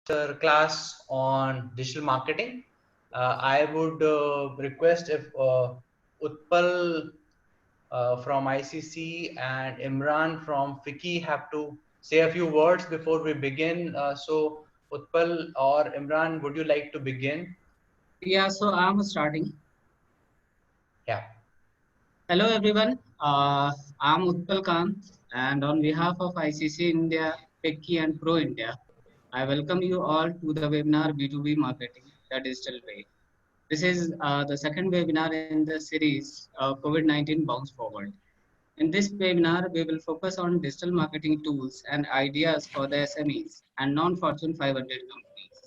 Class on digital marketing. I would request if Utpal from ICC and Imran from FICCI have to say a few words before we begin. So, Utpal or Imran, would you like to begin? Yeah, so I'm starting. Yeah. Hello, everyone. I'm Utpal Khan, and on behalf of ICC India, Pekki, and Pro India, I welcome you all to the webinar B2B Marketing the Digital Way. This is the second webinar in the series COVID 19 Bounce Forward. In this webinar, we will focus on digital marketing tools and ideas for the SMEs and non Fortune 500 companies.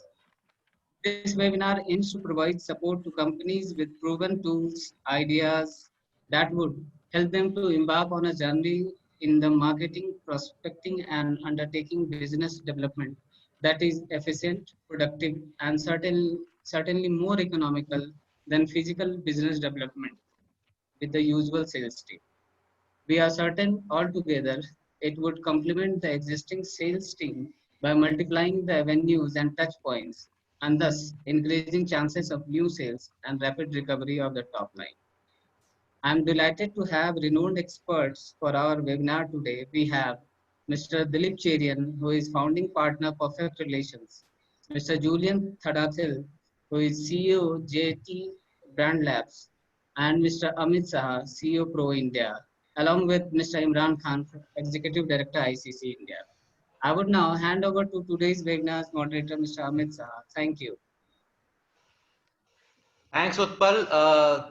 This webinar aims to provide support to companies with proven tools, ideas that would help them to embark on a journey in the marketing, prospecting, and undertaking business development that is efficient, productive, and certainly more economical than physical business development with the usual sales team. We are certain altogether it would complement the existing sales team by multiplying the avenues and touch points and thus increasing chances of new sales and rapid recovery of the top line. I am delighted to have renowned experts for our webinar today. We have Mr. Dilip Cherian, who is founding partner Perfect Relations, Mr. Julian Thadathil, who is CEO JT Brand Labs, and Mr. Amit Saha, CEO Pro India, along with Mr. Imran Khan, Executive Director ICC India. I would now hand over to today's webinar's moderator, Mr. Amit Saha. Thank you. Thanks, Utpal.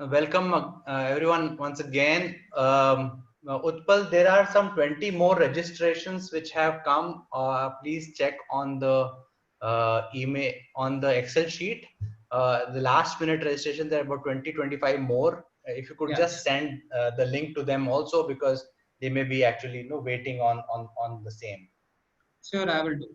Welcome everyone once again. Utpal, there are some 20 more registrations which have come. Please check on the email on the Excel sheet. The last minute registration, there are about 20-25 more. If you could just Yes, send the link to them also, because they may be actually waiting on the same. sure, I will do.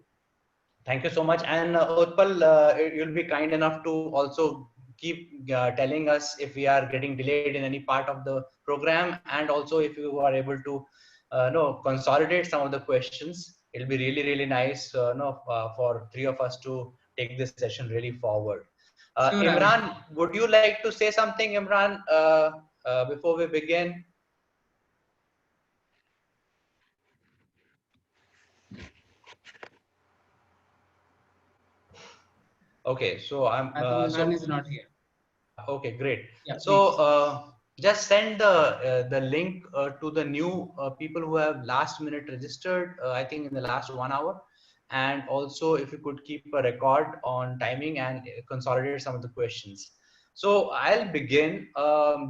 Thank you so much. And Utpal, you'll be kind enough to also keep telling us if we are getting delayed in any part of the program, and also if you are able to consolidate some of the questions. It'll be really, really nice for three of us to take this session really forward. Sure, I will do. Imran, would you like to say something, Imran, before we begin? Okay, so I'm I think Imran is not here. okay, great. Yeah, So please. just send the link to the new people who have last minute registered. I think in the last 1 hour, and also if you could keep a record on timing and consolidate some of the questions. So I'll begin.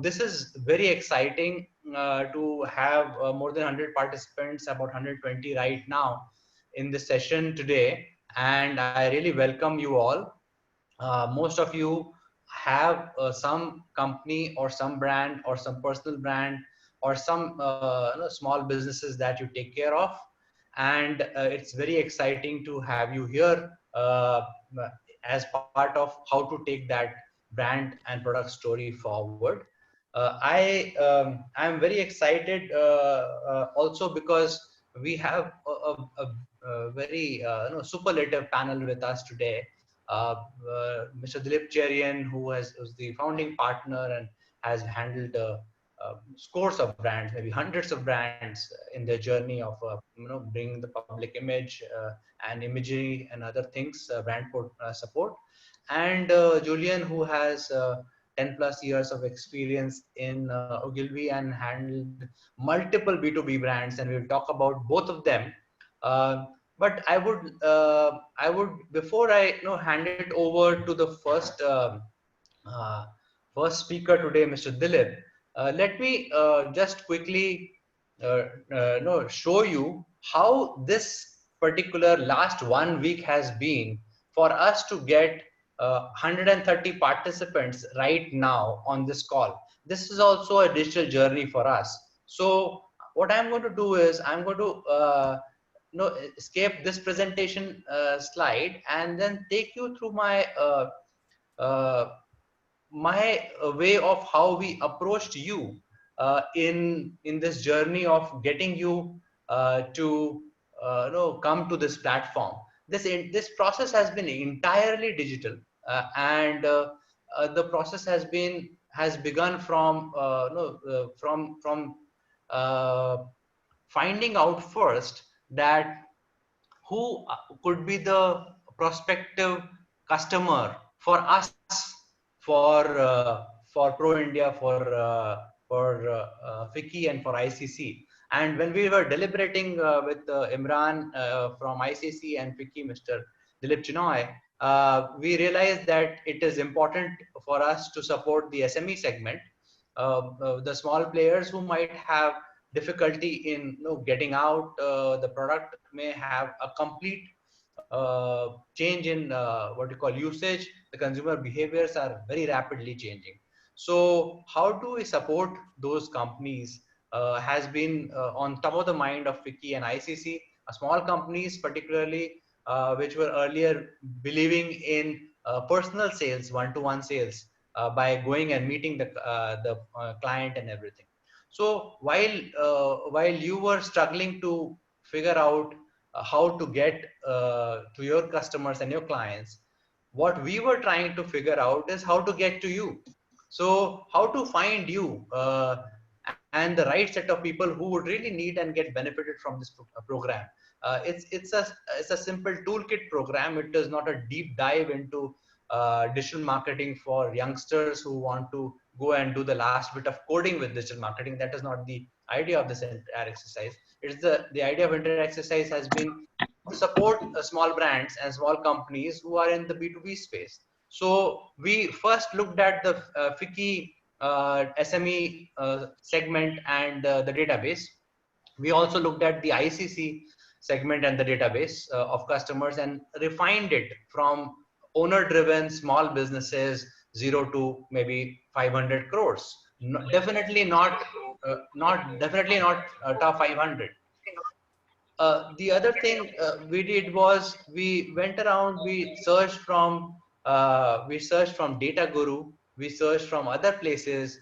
This is very exciting to have more than 100 participants, about 120 right now in the session today, and I really welcome you all. Most of you have some company or some brand or some personal brand or some small businesses that you take care of, and it's very exciting to have you here as part of how to take that brand and product story forward. I'm very excited also because we have a very superlative panel with us today. Mr. Dilip Cherian, who's the founding partner and has handled scores of brands, maybe hundreds of brands in their journey of bringing the public image and imagery and other things, brand support. And Julian, who has 10 plus years of experience in Ogilvy and handled multiple B2B brands, and we'll talk about both of them. Uh, but I would before I hand it over to the uh, first speaker today, Mr. Dilip. Let me just quickly show you how this particular last 1 week has been for us to get 130 participants right now on this call. This is also a digital journey for us. So what I'm going to do is I'm going to escape this presentation slide and then take you through uh, my way of how we approached you in this journey of getting you to come to this platform. this process has been entirely digital, and the process has begun from no from uh, finding out first that who could be the prospective customer for us, for Pro India, for FICCI and for ICC. And when we were deliberating with Imran from ICC and FICCI, Mr. Dilip Chinoy, we realized that it is important for us to support the SME segment, the small players who might have difficulty in getting out the product, may have a complete change in what you call usage. The consumer behaviors are very rapidly changing. So how do we support those companies has been on top of the mind of FICCI and ICC. Small companies particularly, which were earlier believing in personal sales, one-to-one sales, by going and meeting the client and everything. So while you were struggling to figure out how to get to your customers and your clients, what we were trying to figure out is how to get to you. So how to find you and the right set of people who would really need and get benefited from this program. It's a simple toolkit program. It is not a deep dive into digital marketing for youngsters who want to go and do the last bit of coding with digital marketing. That is not the idea of this entire exercise. It's the idea of entire exercise has been to support small brands and small companies who are in the B2B space. So we first looked at the FICCI SME segment and the database. We also looked at the ICC segment and the database of customers and refined it from owner driven small businesses, 0 to maybe 500 crores. No, definitely not top 500. The other thing we did was we went around, we searched from Data Guru, we searched from other places.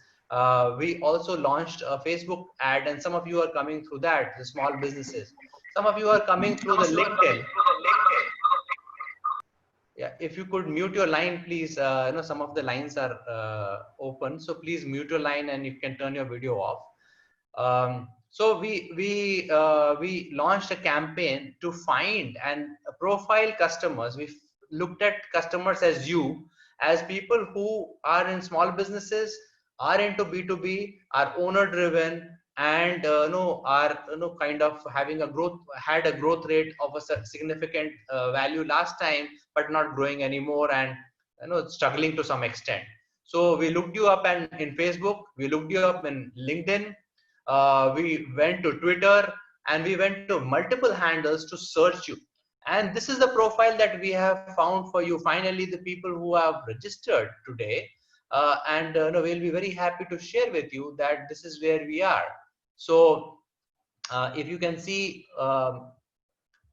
We also launched a Facebook ad, and some of you are coming through that, the small businesses. Some of you are coming through the LinkedIn. Yeah, if you could mute your line, please. Some of the lines are open, so please mute your line and you can turn your video off. So we launched a campaign to find and profile customers. We looked at customers as you, as people who are in small businesses, are into B2B, are owner driven, and are kind of having had a growth rate of a significant value last time, but not growing anymore, and struggling to some extent. So we looked you up in Facebook, we looked you up in LinkedIn, we went to Twitter, and we went to multiple handles to search you. And this is the profile that we have found for you. Finally, the people who have registered today, and we'll be very happy to share with you that this is where we are. So if you can see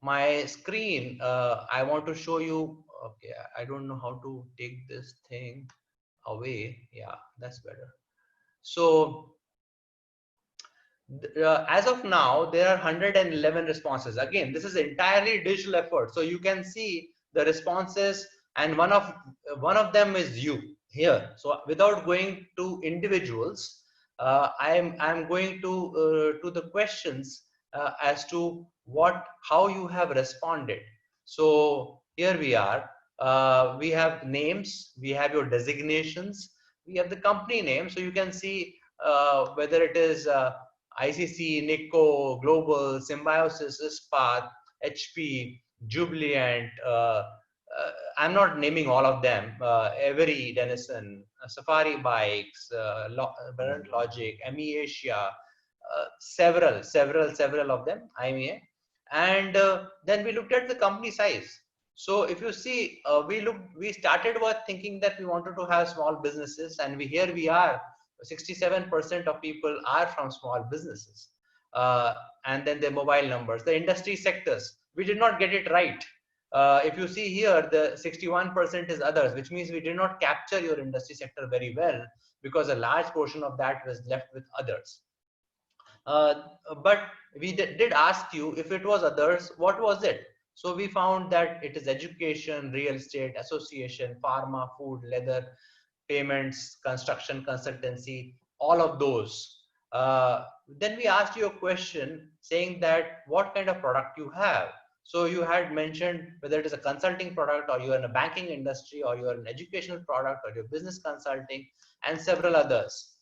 my screen, I want to show you. Okay, I don't know how to take this thing away. Yeah, that's better. So as of now, there are 111 responses. Again, this is entirely digital effort. So you can see the responses, and one of them is you here. So without going to individuals, I'm going to the questions as to how you have responded. So here we are. We have names, we have your designations, we have the company name. So you can see whether it is ICC, Nico, Global, Symbiosis, Ispat, HP, Jubilant. I'm not naming all of them. Every Denison, Safari Bikes, Barent Logic, ME Asia, several of them, IMEA. And then we looked at the company size. So if you see, we started with thinking that we wanted to have small businesses, and here we are. 67% of people are from small businesses, and then their mobile numbers, the industry sectors. We did not get it right. If you see here, the 61% is others, which means we did not capture your industry sector very well, because a large portion of that was left with others. But we did ask you, if it was others, what was it? So we found that it is education, real estate, association, pharma, food, leather, payments, construction, consultancy, all of those. Then we asked you a question saying that what kind of product you have. So you had mentioned whether it is a consulting product, or you're in a banking industry, or you're an educational product, or you're business consulting, and several others.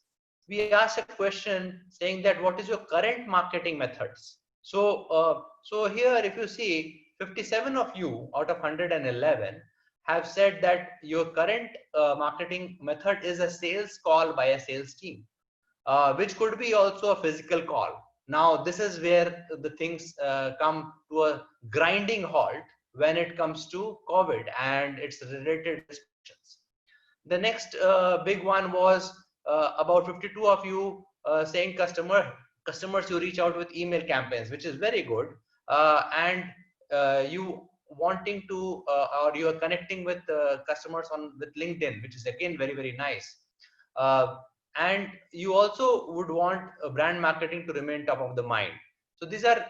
We asked a question saying that what is your current marketing methods. So here, if you see, 57 of you out of 111 have said that your current marketing method is a sales call by a sales team, which could be also a physical call. Now, this is where the things come to a grinding halt when it comes to COVID and its related restrictions. The next big one was about 52 of you saying customers you reach out with email campaigns, which is very good, and you wanting to or you are connecting with customers on with LinkedIn, which is again very nice. Uh, and you also would want brand marketing to remain top of the mind. So these are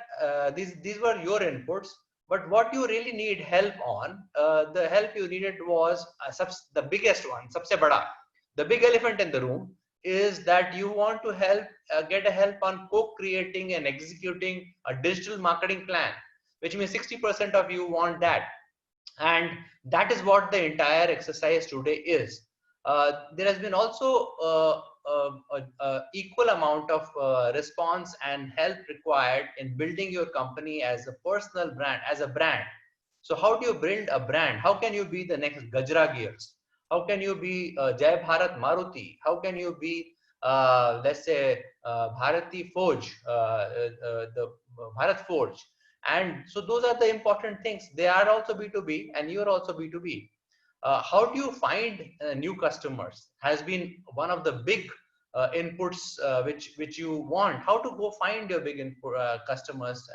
these were your inputs. But what you really need help on, the help you needed was the biggest one, sabse bada, the big elephant in the room, is that you want to get a help on co-creating and executing a digital marketing plan, which means 60% of you want that. And that is what the entire exercise today is. There has been also equal amount of response and help required in building your company as a personal brand, as a brand. So how do you build a brand? How can you be the next Gajra Gears? How can you be Jai Bharat Maruti? How can you be, let's say, Bharati Forge, the Bharat Forge? And so those are the important things. They are also B2B and you're also B2B. How do you find new customers has been one of the big inputs which you want. How to go find your big customers.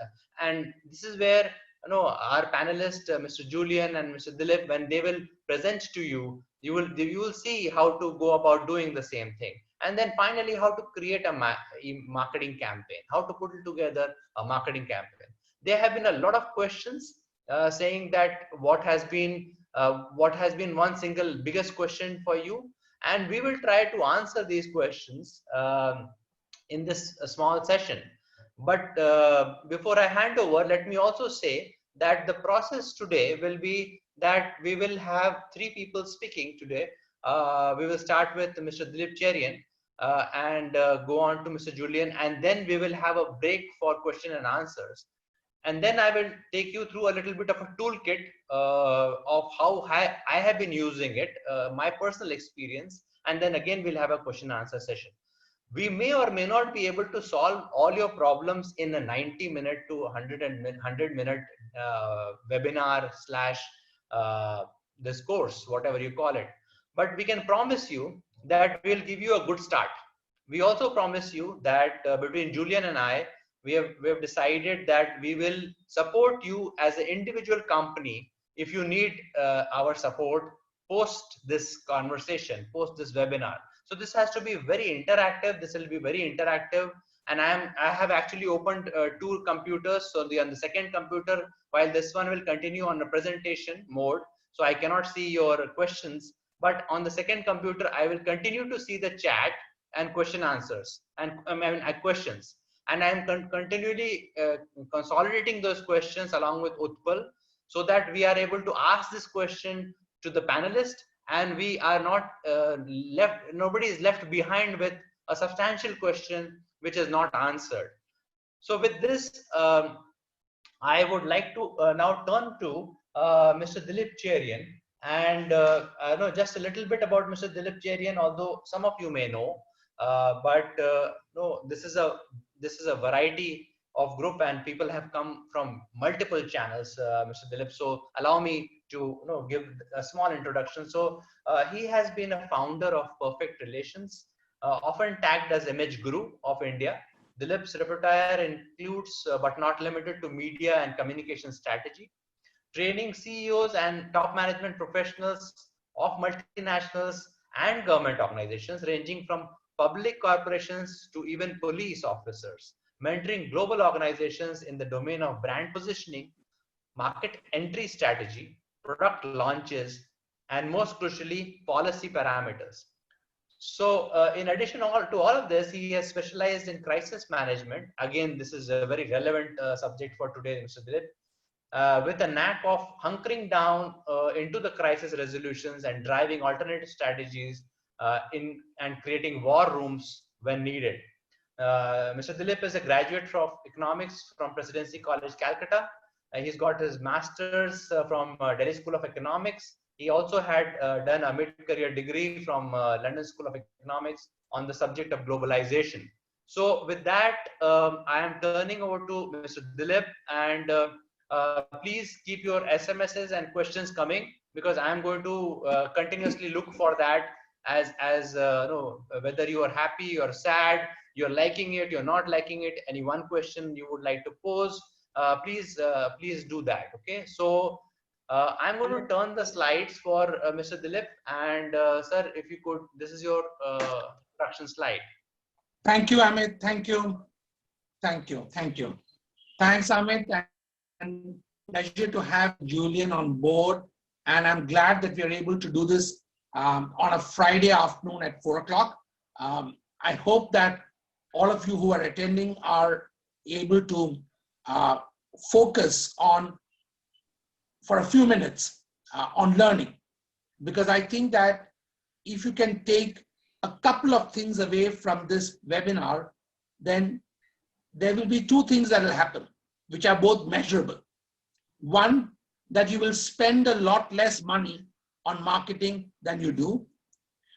And this is where our panelists, Mr. Julian and Mr. Dilip, when they will present to you, you will see how to go about doing the same thing. And then finally, how to create a marketing campaign, how to put it together a marketing campaign. There have been a lot of questions saying that what has been one single biggest question for you, and we will try to answer these questions in this small session. But before I hand over, let me also say that the process today will be that we will have three people speaking today. We will start with Mr. Dilip Cherian and go on to Mr. Julian, and then we will have a break for question and answers. And then I will take you through a little bit of a toolkit of how I have been using it, my personal experience, and then again we'll have a question and answer session. We may or may not be able to solve all your problems in a 90-minute to 100-minute webinar slash this course, whatever you call it. But we can promise you that we'll give you a good start. We also promise you that between Julian and I, we have decided that we will support you as an individual company if you need our support post this conversation, post this webinar. So this has to be very interactive. This will be very interactive. And I have actually opened two computers. So on the second computer, while this one will continue on the presentation mode, so I cannot see your questions. But on the second computer, I will continue to see the chat and question answers and questions. And I'm continually consolidating those questions along with Utpal, so that we are able to ask this question to the panelists, and we are not nobody is left behind with a substantial question which is not answered. So with this, I would like to now turn to Mr. Dilip Cherian, and I know just a little bit about Mr. Dilip Cherian, although some of you may know, but no, this is a variety of group, and people have come from multiple channels, Mr. Dilip. So allow me to give a small introduction. So he has been a founder of Perfect Relations, often tagged as image guru of India. Dilip's repertoire includes, but not limited to, media and communication strategy, training CEOs and top management professionals of multinationals and government organizations, ranging from public corporations to even police officers, mentoring global organizations in the domain of brand positioning, market entry strategy, product launches, and most crucially, policy parameters. So, in addition to all of this, he has specialized in crisis management. Again, this is a very relevant subject for today, Mr. Dilip, with a knack of hunkering down into the crisis resolutions and driving alternative strategies in and creating war rooms when needed. Mr. Dilip is a graduate of economics from Presidency College, Calcutta. He's got his master's from Delhi School of Economics. He also had done a mid-career degree from London School of Economics on the subject of globalization. So with that, I am turning over to Mr. Dilip, and please keep your SMSs and questions coming, because I am going to continuously look for that as whether you are happy or sad, you're liking it, you're not liking it, any one question you would like to pose, please do that. Okay, so I'm going to turn the slides for Mr. Dilip, and sir, if you could, this is your introduction slide. Thank you, Amit. Thank you. Thank you. Thank you. Thanks, Amit. And pleasure to have Julian on board. And I'm glad that we are able to do this on a Friday afternoon at 4 o'clock. I hope that all of you who are attending are able to focus on, for a few minutes, on learning. Because I think that if you can take a couple of things away from this webinar, then there will be two things that will happen, which are both measurable. One, that you will spend a lot less money on marketing than you do.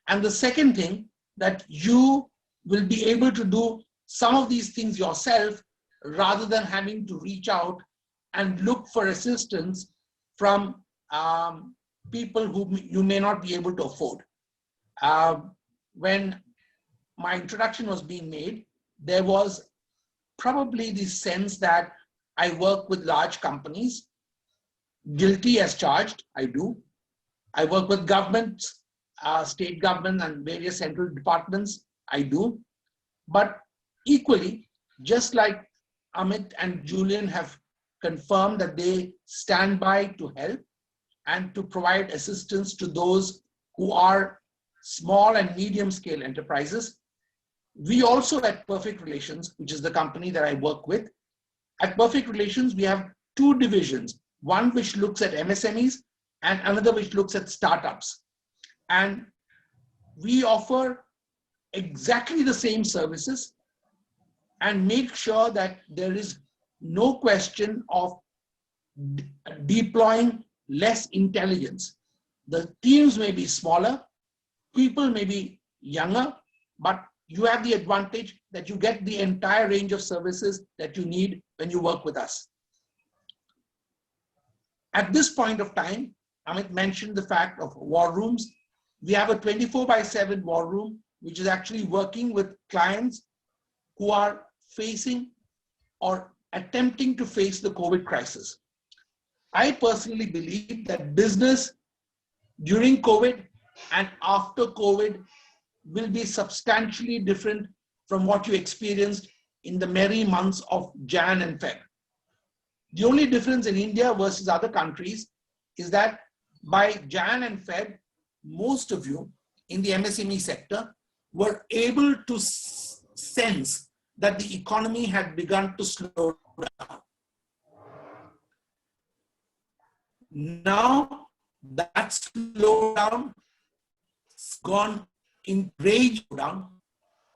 And the second thing, that you will be able to do some of these things yourself rather than having to reach out and look for assistance from people who you may not be able to afford. When my introduction was being made, there was probably the sense that I work with large companies. Guilty as charged, I do. I work with governments, state government and various central departments, I do. But equally, just like Amit and Julian have confirmed that they stand by to help and to provide assistance to those who are small and medium scale enterprises, we also at Perfect Relations, which is the company that I work with, at Perfect Relations, we have two divisions, one which looks at MSMEs and another which looks at startups. And we offer exactly the same services and make sure that there is no question of deploying less intelligence. The teams may be smaller, people may be younger, but you have the advantage that you get the entire range of services that you need when you work with us. At this point of time, Amit mentioned the fact of war rooms. We have a 24/7 war room, which is actually working with clients who are facing or attempting to face the COVID crisis. I personally believe that business during COVID and after COVID will be substantially different from what you experienced in the merry months of Jan and Feb. The only difference in India versus other countries is that by Jan and Feb, most of you in the MSME sector were able to sense that the economy had begun to slow down. Now that slowdown has gone in rage down,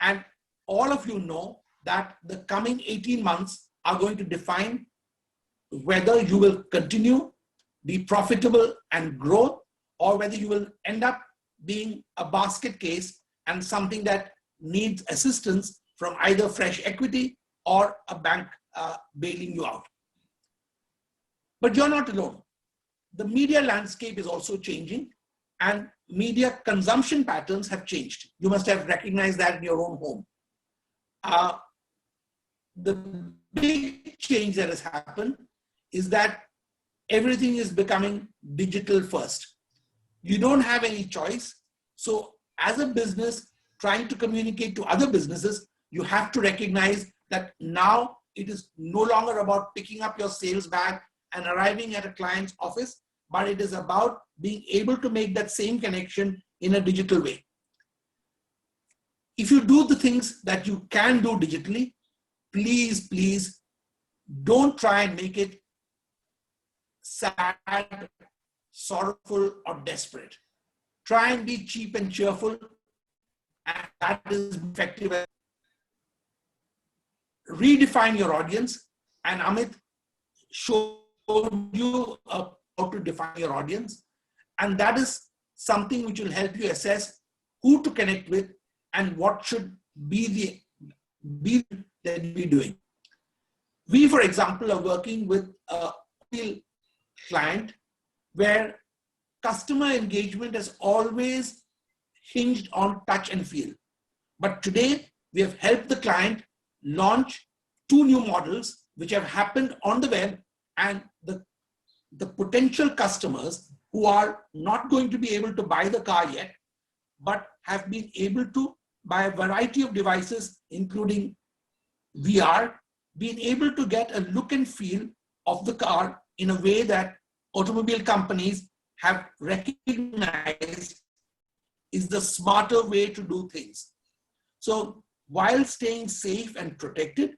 and all of you know that the coming 18 months are going to define whether you will continue, be profitable and grow, or whether you will end up being a basket case and something that needs assistance from either fresh equity or a bank bailing you out. But you're not alone. The media landscape is also changing, and media consumption patterns have changed. You must have recognized that in your own home. The big change that has happened is that everything is becoming digital first. You don't have any choice. So as a business trying to communicate to other businesses, you have to recognize that now it is no longer about picking up your sales bag and arriving at a client's office, but it is about being able to make that same connection in a digital way. If you do the things that you can do digitally, please, please don't try and make it sad, sorrowful, or desperate. Try and be cheap and cheerful, and that is effective. Redefine your audience, and Amit showed you how to define your audience, and that is something which will help you assess who to connect with and what should be that you'll be doing. We, for example, are working with a client where customer engagement has always hinged on touch and feel. But today, we have helped the client launch 2 new models which have happened on the web, and the potential customers who are not going to be able to buy the car yet, but have been able to buy a variety of devices, including VR, being able to get a look and feel of the car in a way that automobile companies have recognized is the smarter way to do things. So while staying safe and protected,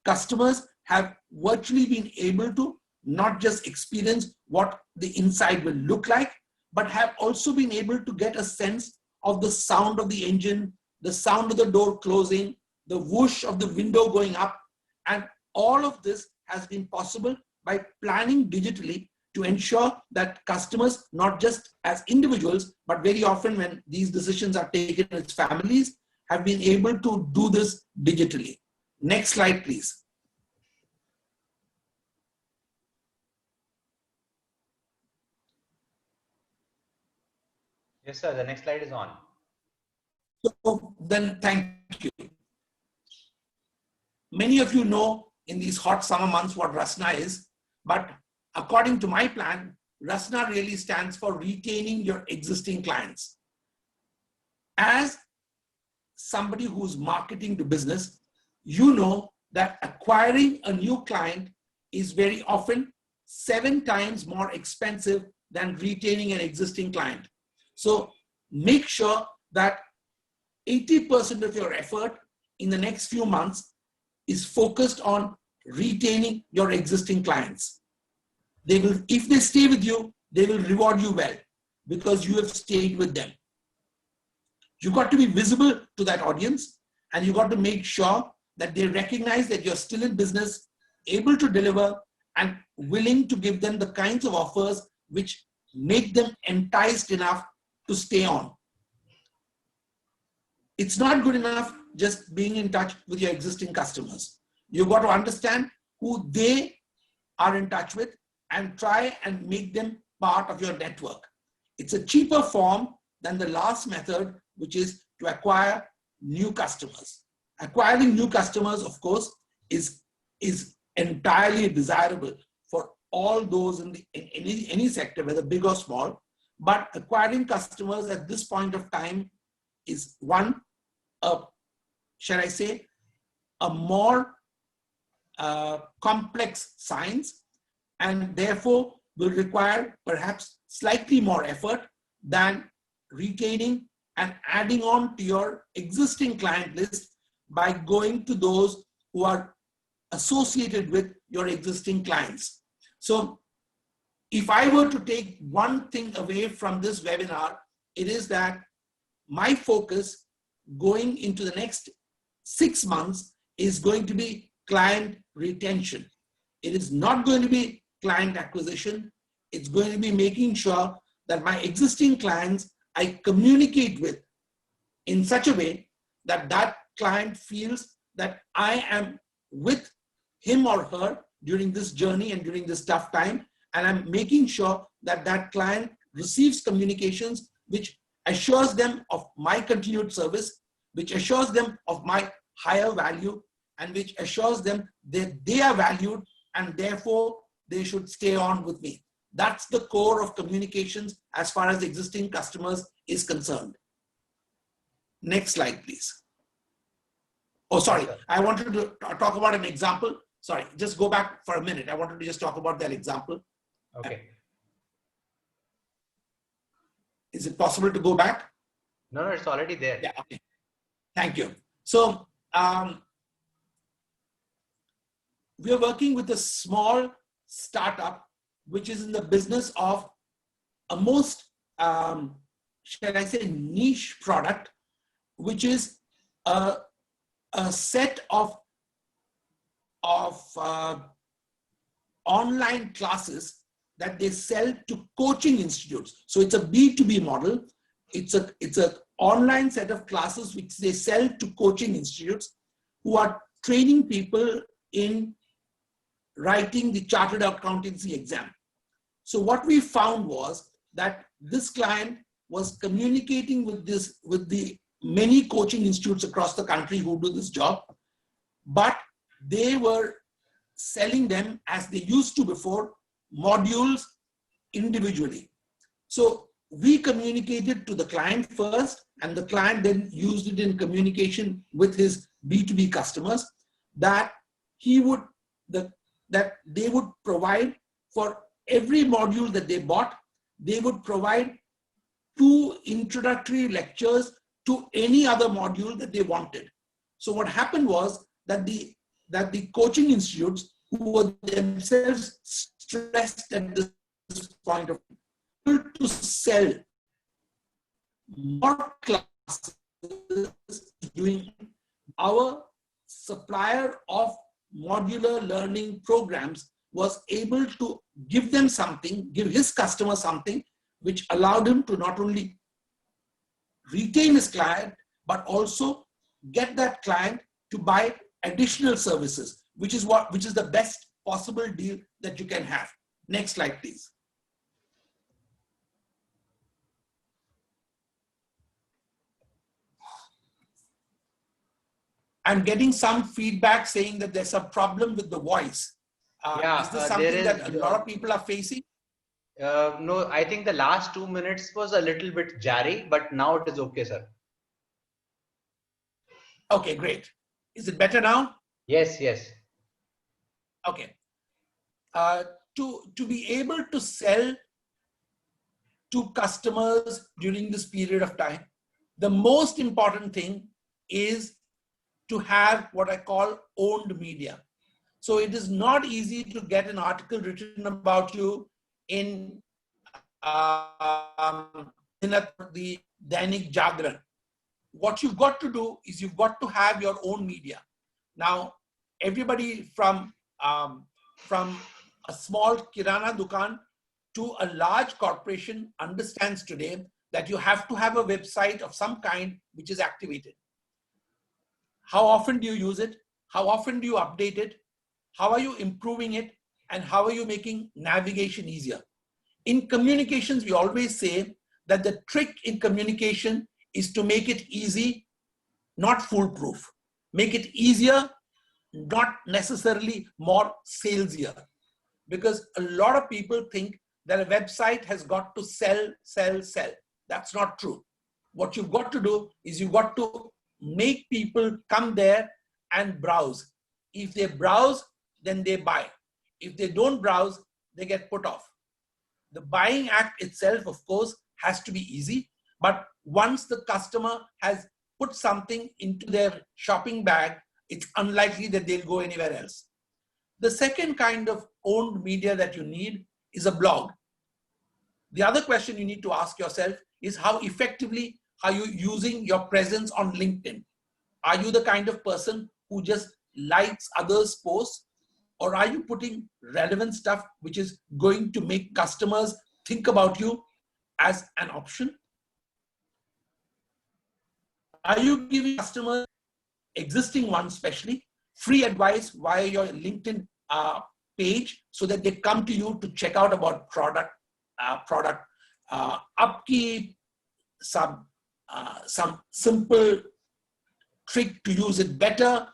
customers have virtually been able to not just experience what the inside will look like, but have also been able to get a sense of the sound of the engine, the sound of the door closing, the whoosh of the window going up. And all of this has been possible by planning digitally to ensure that customers, not just as individuals, but very often when these decisions are taken as families, have been able to do this digitally. Next slide, please. Yes, sir. The next slide is on. So then, thank you. Many of you know in these hot summer months what Rasna is, but according to my plan, Rasna really stands for retaining your existing clients. As somebody who's marketing to business, you know that acquiring a new client is very often 7 times more expensive than retaining an existing client. So make sure that 80% of your effort in the next few months is focused on retaining your existing clients. They will, if they stay with you, they will reward you well because you have stayed with them. You got to be visible to that audience, and you got to make sure that they recognize that you're still in business, able to deliver, and willing to give them the kinds of offers which make them enticed enough to stay on. It's not good enough just being in touch with your existing customers. You've got to understand who they are in touch with and try and make them part of your network. It's a cheaper form than the last method, which is to acquire new customers. Acquiring new customers, of course, is entirely desirable for all those in any sector, whether big or small. But acquiring customers at this point of time is one, shall I say, a more complex science, and therefore will require perhaps slightly more effort than retaining and adding on to your existing client list by going to those who are associated with your existing clients. So if I were to take one thing away from this webinar, it is that my focus going into the next 6 months is going to be client retention. It is not going to be client acquisition. It's going to be making sure that my existing clients I communicate with in such a way that that client feels that I am with him or her during this journey and during this tough time. And I'm making sure that that client receives communications which assures them of my continued service, which assures them of my higher value, and which assures them that they are valued and therefore they should stay on with me. That's the core of communications as far as existing customers is concerned. Next slide, please. Oh, sorry. I wanted to talk about an example. sorry, just go back for a minute. I wanted to just talk about that example. Okay. Is it possible to go back? No, it's already there. Yeah, okay. Thank you. So we are working with a small startup, which is in the business of a most, shall I say, niche product, which is a set of online classes that they sell to coaching institutes. So it's a B2B model. It's a online set of classes which they sell to coaching institutes who are training people in writing the chartered accountancy exam. So what we found was that this client was communicating with the many coaching institutes across the country who do this job, but they were selling them, as they used to before, modules individually. So we communicated to the client first, and the client then used it in communication with his B2B customers, that that they would provide for every module that they bought, they would provide 2 introductory lectures to any other module that they wanted. So what happened was that the coaching institutes, who were themselves stressed at this point of time, to sell more classes, doing our supplier of modular learning programs was able to give them something, give his customer something, which allowed him to not only retain his client, but also get that client to buy additional services, which is the best possible deal that you can have. Next slide, please. I'm getting some feedback saying that there's a problem with the voice. Is this something that a lot of people are facing? No, I think the last 2 minutes was a little bit jarry, but now it is okay, sir. Okay, great. Is it better now? Yes, yes. Okay. To be able to sell to customers during this period of time, the most important thing is to have what I call owned media. So it is not easy to get an article written about you in the Dainik Jagran. What you've got to do is you've got to have your own media. Now, everybody from a small kirana dukan to a large corporation understands today that you have to have a website of some kind which is activated. How often do you use it? How often do you update it? How are you improving it? And how are you making navigation easier? In communications, we always say that the trick in communication is to make it easy, not foolproof. Make it easier, not necessarily more salesier. Because a lot of people think that a website has got to sell, sell, sell. That's not true. What you've got to do is you've got to make people come there and browse. If they browse, then they buy. If they don't browse, they get put off. The buying act itself, of course, has to be easy. But once the customer has put something into their shopping bag, it's unlikely that they'll go anywhere else. The second kind of owned media that you need is a blog. The other question you need to ask yourself is how effectively are you using your presence on LinkedIn? Are you the kind of person who just likes others' posts, or are you putting relevant stuff which is going to make customers think about you as an option? Are you giving customers, existing ones especially, free advice via your LinkedIn page so that they come to you to check out about product upkeep, some simple trick to use it better?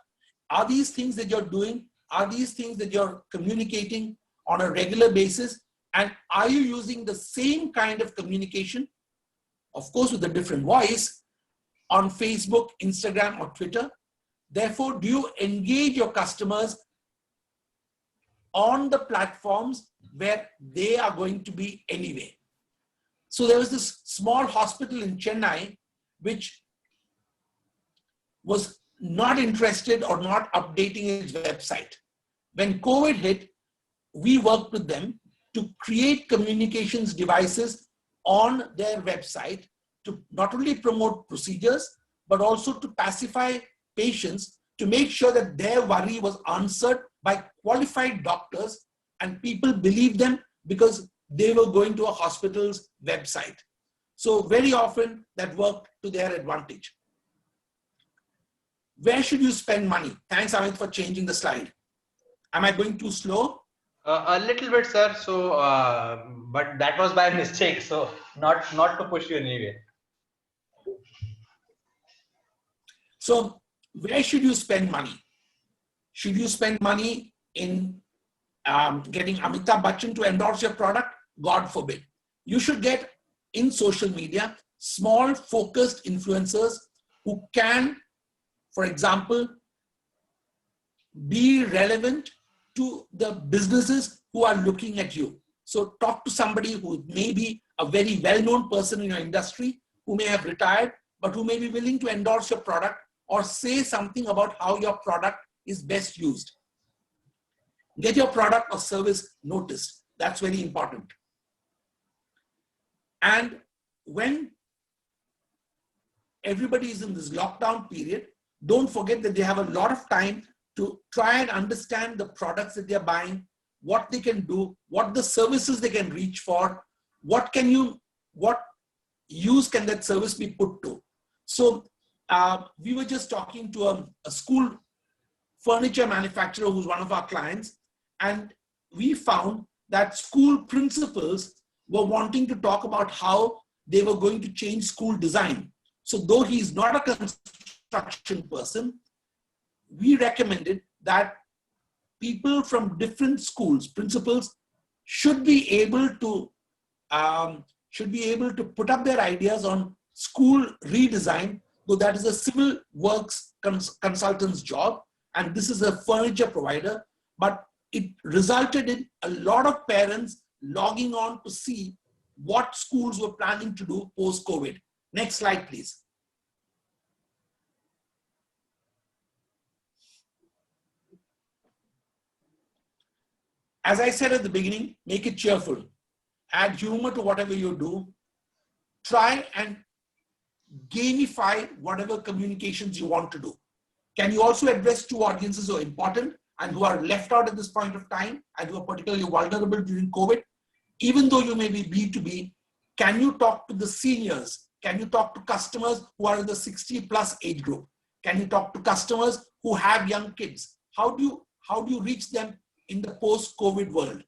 Are these things that you're doing? Are these things that you're communicating on a regular basis? And are you using the same kind of communication, of course with a different voice, on Facebook, Instagram, or Twitter? Therefore, do you engage your customers on the platforms where they are going to be anyway. So there was this small hospital in Chennai which was not interested or not updating its website. When COVID hit, we worked with them to create communications devices on their website to not only promote procedures, but also to pacify patients, to make sure that their worry was answered by qualified doctors and people believed them because they were going to a hospital's website. So very often that worked to their advantage. Where should you spend money? Thanks, Amit, for changing the slide. Am I going too slow? A little bit, sir. So, but that was by mistake. So, not to push you anyway. So, where should you spend money? Should you spend money in getting Amitabh Bachchan to endorse your product? God forbid. You should get in social media small focused influencers who can, for example, be relevant to the businesses who are looking at you. So talk to somebody who may be a very well-known person in your industry, who may have retired, but who may be willing to endorse your product or say something about how your product is best used. Get your product or service noticed. That's very important. And when everybody is in this lockdown period, don't forget that they have a lot of time to try and understand the products that they're buying, what they can do, what the services they can reach for, what use can that service be put to. So we were just talking to a school furniture manufacturer who's one of our clients, and we found that school principals were wanting to talk about how they were going to change school design. So though he's not a construction person, we recommended that people from different schools, principals, should be able to put up their ideas on school redesign, though that is a civil works consultant's job, and this is a furniture provider. But it resulted in a lot of parents logging on to see what schools were planning to do post-COVID. Next slide, please. As I said at the beginning, make it cheerful. Add humor to whatever you do. Try and gamify whatever communications you want to do. Can you also address two audiences who are important and who are left out at this point of time and who are particularly vulnerable during COVID? Even though you may be B2B, can you talk to the seniors? Can you talk to customers who are in the 60 plus age group? Can you talk to customers who have young kids? How do you reach them in the post-COVID world?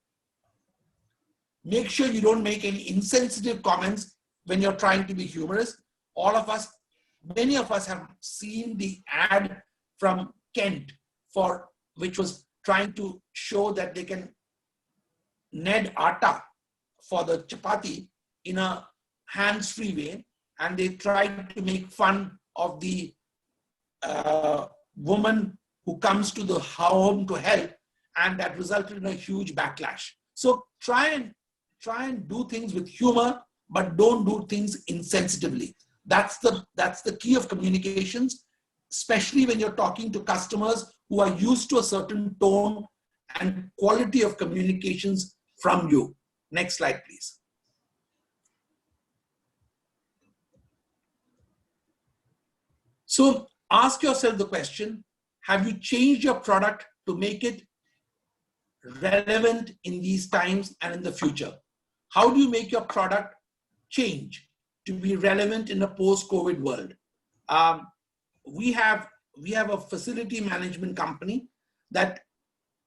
Make sure you don't make any insensitive comments when you're trying to be humorous. Many of us have seen the ad from Kent which was trying to show that they can knead atta for the chapati in a hands-free way, and they tried to make fun of the woman who comes to the home to help, and that resulted in a huge backlash. So try and do things with humor, but don't do things insensitively. That's the key of communications, especially when you're talking to customers who are used to a certain tone and quality of communications from you. Next slide, please. So ask yourself the question, have you changed your product to make it relevant in these times and in the future? How do you make your product change to be relevant in a post-COVID world? We have a facility management company that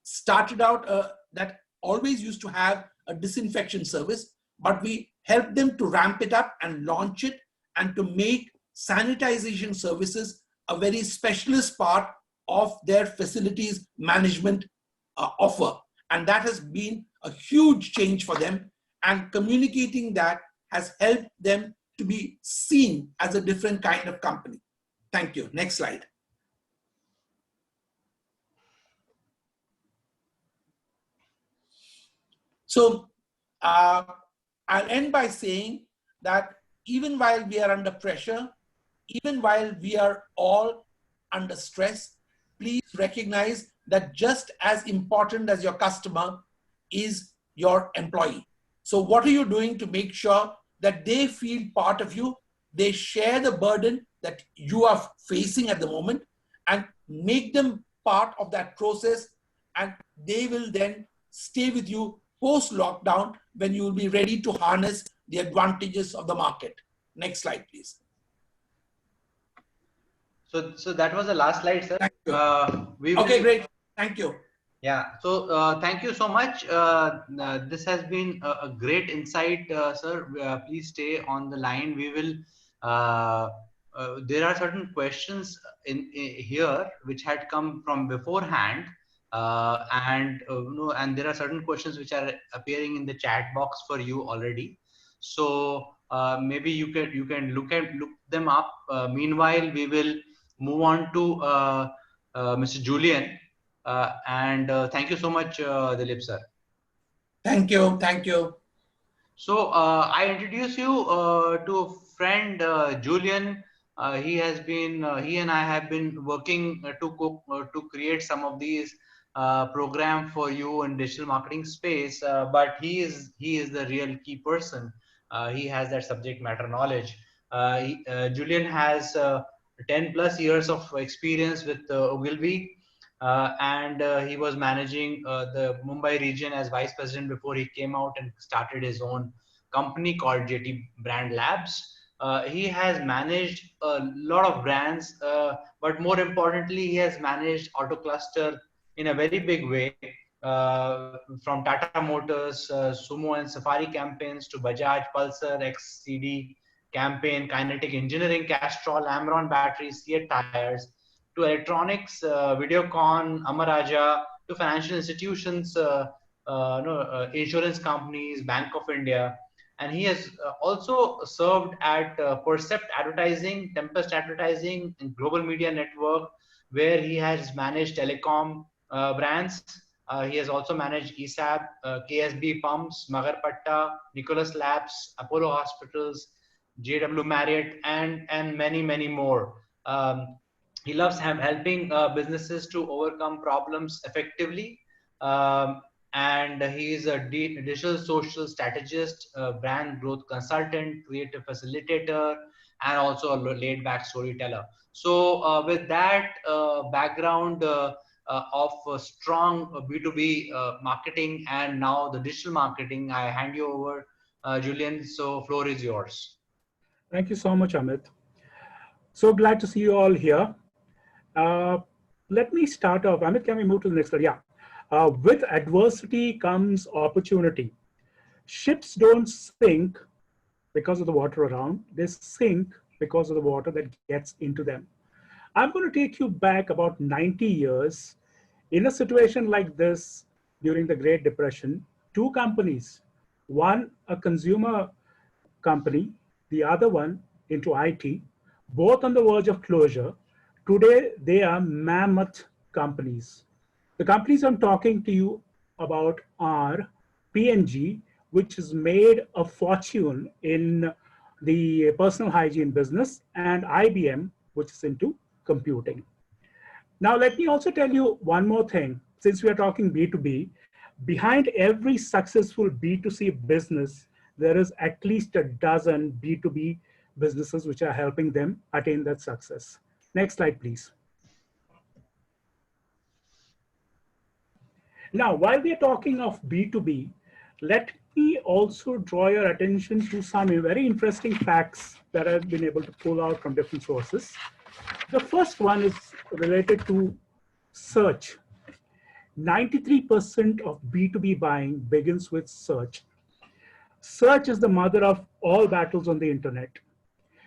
started out, that always used to have a disinfection service, but we helped them to ramp it up and launch it and to make sanitization services a very specialist part of their facilities management offer. And that has been a huge change for them, and communicating that has helped them to be seen as a different kind of company. Thank you. Next slide. So I'll end by saying that even while we are under pressure, even while we are all under stress, please recognize that just as important as your customer is your employee. So what are you doing to make sure that they feel part of you, they share the burden that you are facing at the moment, and make them part of that process, and they will then stay with you post-lockdown when you will be ready to harness the advantages of the market. Next slide, please. So that was the last slide, sir. Thank you. We Okay, will, great. Thank you. yeah. So thank you so much. This has been a great insight, sir. Please stay on the line. We will. There are certain questions in here which had come from beforehand, and there are certain questions which are appearing in the chat box for you already. So maybe you can look them up. Meanwhile, we will move on to Mr. Julian. Thank you so much, Dilip sir. Thank you. Thank you. So I introduce you to a friend, Julian. He and I have been working to create some of these program for you in digital marketing space. But he is the real key person. He has that subject matter knowledge. Julian has 10 plus years of experience with Ogilvy. And he was managing the Mumbai region as vice president before he came out and started his own company called JT Brand Labs. He has managed a lot of brands, but more importantly, he has managed Auto Cluster in a very big way, from Tata Motors, Sumo and Safari campaigns to Bajaj Pulsar XCD campaign, Kinetic Engineering, Castrol, Amron batteries, Seat tires, to electronics, Videocon, Amaraja, to financial institutions, insurance companies, Bank of India. And he has also served at Percept Advertising, Tempest Advertising, and Global Media Network, where he has managed telecom brands. He has also managed ESAB, KSB Pumps, Magarpatta, Nicholas Labs, Apollo Hospitals, JW Marriott, and many, many more. He loves helping businesses to overcome problems effectively. And he is a digital social strategist, brand growth consultant, creative facilitator, and also a laid back storyteller. So with that background of strong B2B marketing and now the digital marketing, I hand you over, Julian. So floor is yours. Thank you so much, Amit. So glad to see you all here. Let me start off. Amit, can we move to the next slide? Yeah. With adversity comes opportunity. Ships don't sink because of the water around. They sink because of the water that gets into them. I'm going to take you back about 90 years. In a situation like this, during the Great Depression, two companies, one a consumer company, the other one into IT, both on the verge of closure. Today, they are mammoth companies. The companies I'm talking to you about are P&G, which has made a fortune in the personal hygiene business, and IBM, which is into computing. Now, let me also tell you one more thing. Since we are talking B2B, behind every successful B2C business, there is at least a dozen B2B businesses which are helping them attain that success. Next slide, please. Now, while we are talking of B2B, let me also draw your attention to some very interesting facts that I've been able to pull out from different sources. The first one is related to search. 93% of B2B buying begins with search. Search is the mother of all battles on the internet.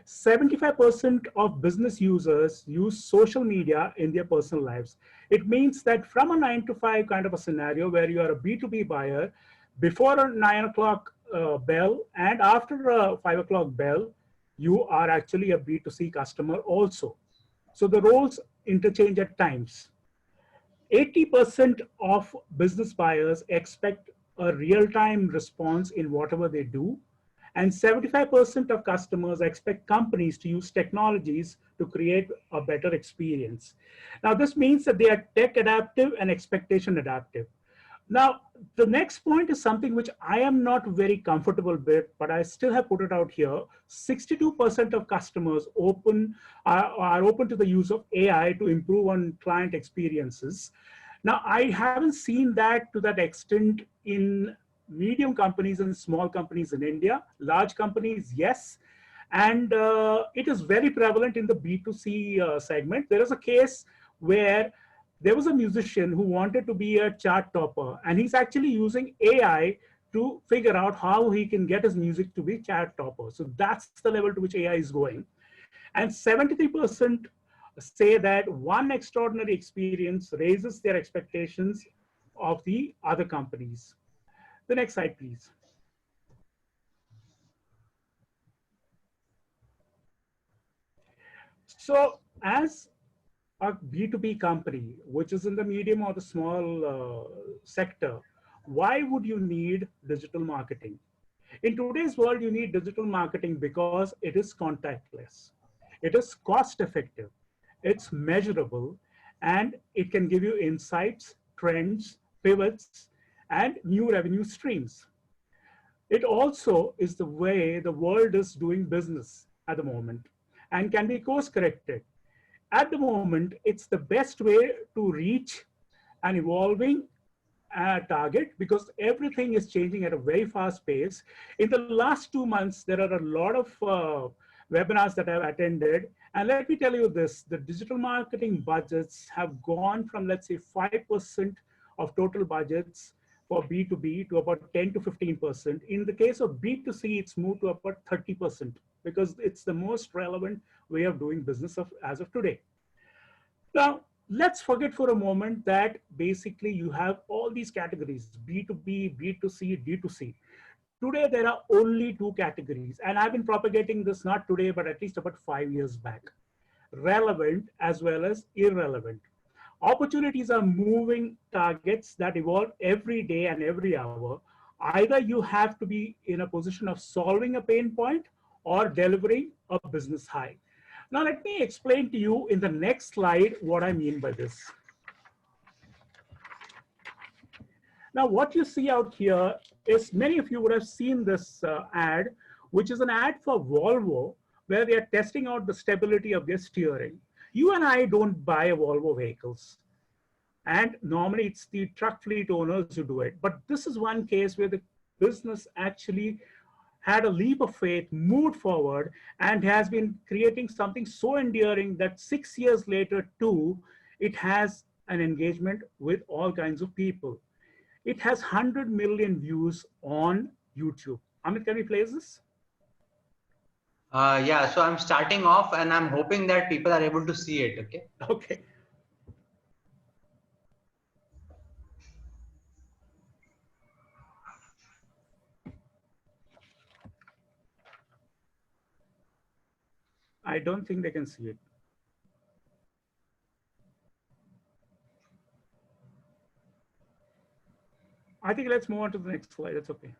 75% of business users use social media in their personal lives. It means that from a 9 to 5 kind of a scenario where you are a B2B buyer, before a 9 o'clock bell and after a 5 o'clock bell, you are actually a B2C customer also. So the roles interchange at times. 80% of business buyers expect a real-time response in whatever they do. And 75% of customers expect companies to use technologies to create a better experience. Now, this means that they are tech adaptive and expectation adaptive. Now, the next point is something which I am not very comfortable with, but I still have put it out here. 62% of customers are open to the use of AI to improve on client experiences. Now, I haven't seen that to that extent in medium companies and small companies in India. Large companies, yes. And it is very prevalent in the B2C segment. There is a case where there was a musician who wanted to be a chart topper, and he's actually using AI to figure out how he can get his music to be chart topper. So that's the level to which AI is going. And 73% say that one extraordinary experience raises their expectations of the other companies. The next slide, please. So as a B2B company, which is in the medium or the small sector, why would you need digital marketing? In today's world, you need digital marketing because it is contactless. It is cost effective. It's measurable, and it can give you insights, trends, pivots, and new revenue streams. It also is the way the world is doing business at the moment and can be course corrected. At the moment, it's the best way to reach an evolving target because everything is changing at a very fast pace. In the last 2 months, there are a lot of webinars that I've attended. And let me tell you this, the digital marketing budgets have gone from, let's say, 5% of total budgets for B2B to about 10 to 15%. In the case of B2C, it's moved to about 30% because it's the most relevant way of doing business as of today. Now, let's forget for a moment that basically you have all these categories, B2B, B2C, D2C. Today, there are only two categories, and I've been propagating this not today, but at least about 5 years back. Relevant as well as irrelevant. Opportunities are moving targets that evolve every day and every hour. Either you have to be in a position of solving a pain point or delivering a business high. Now, let me explain to you in the next slide what I mean by this. Now, what you see out here is many of you would have seen this ad, which is an ad for Volvo, where they are testing out the stability of their steering. You and I don't buy Volvo vehicles. And normally it's the truck fleet owners who do it. But this is one case where the business actually had a leap of faith, moved forward, and has been creating something so endearing that 6 years later too, it has an engagement with all kinds of people. It has 100 million views on YouTube. Amit, can we play this? Yeah, so I'm starting off and I'm hoping that people are able to see it, okay? Okay. I don't think they can see it. I think let's move on to the next slide. It's okay.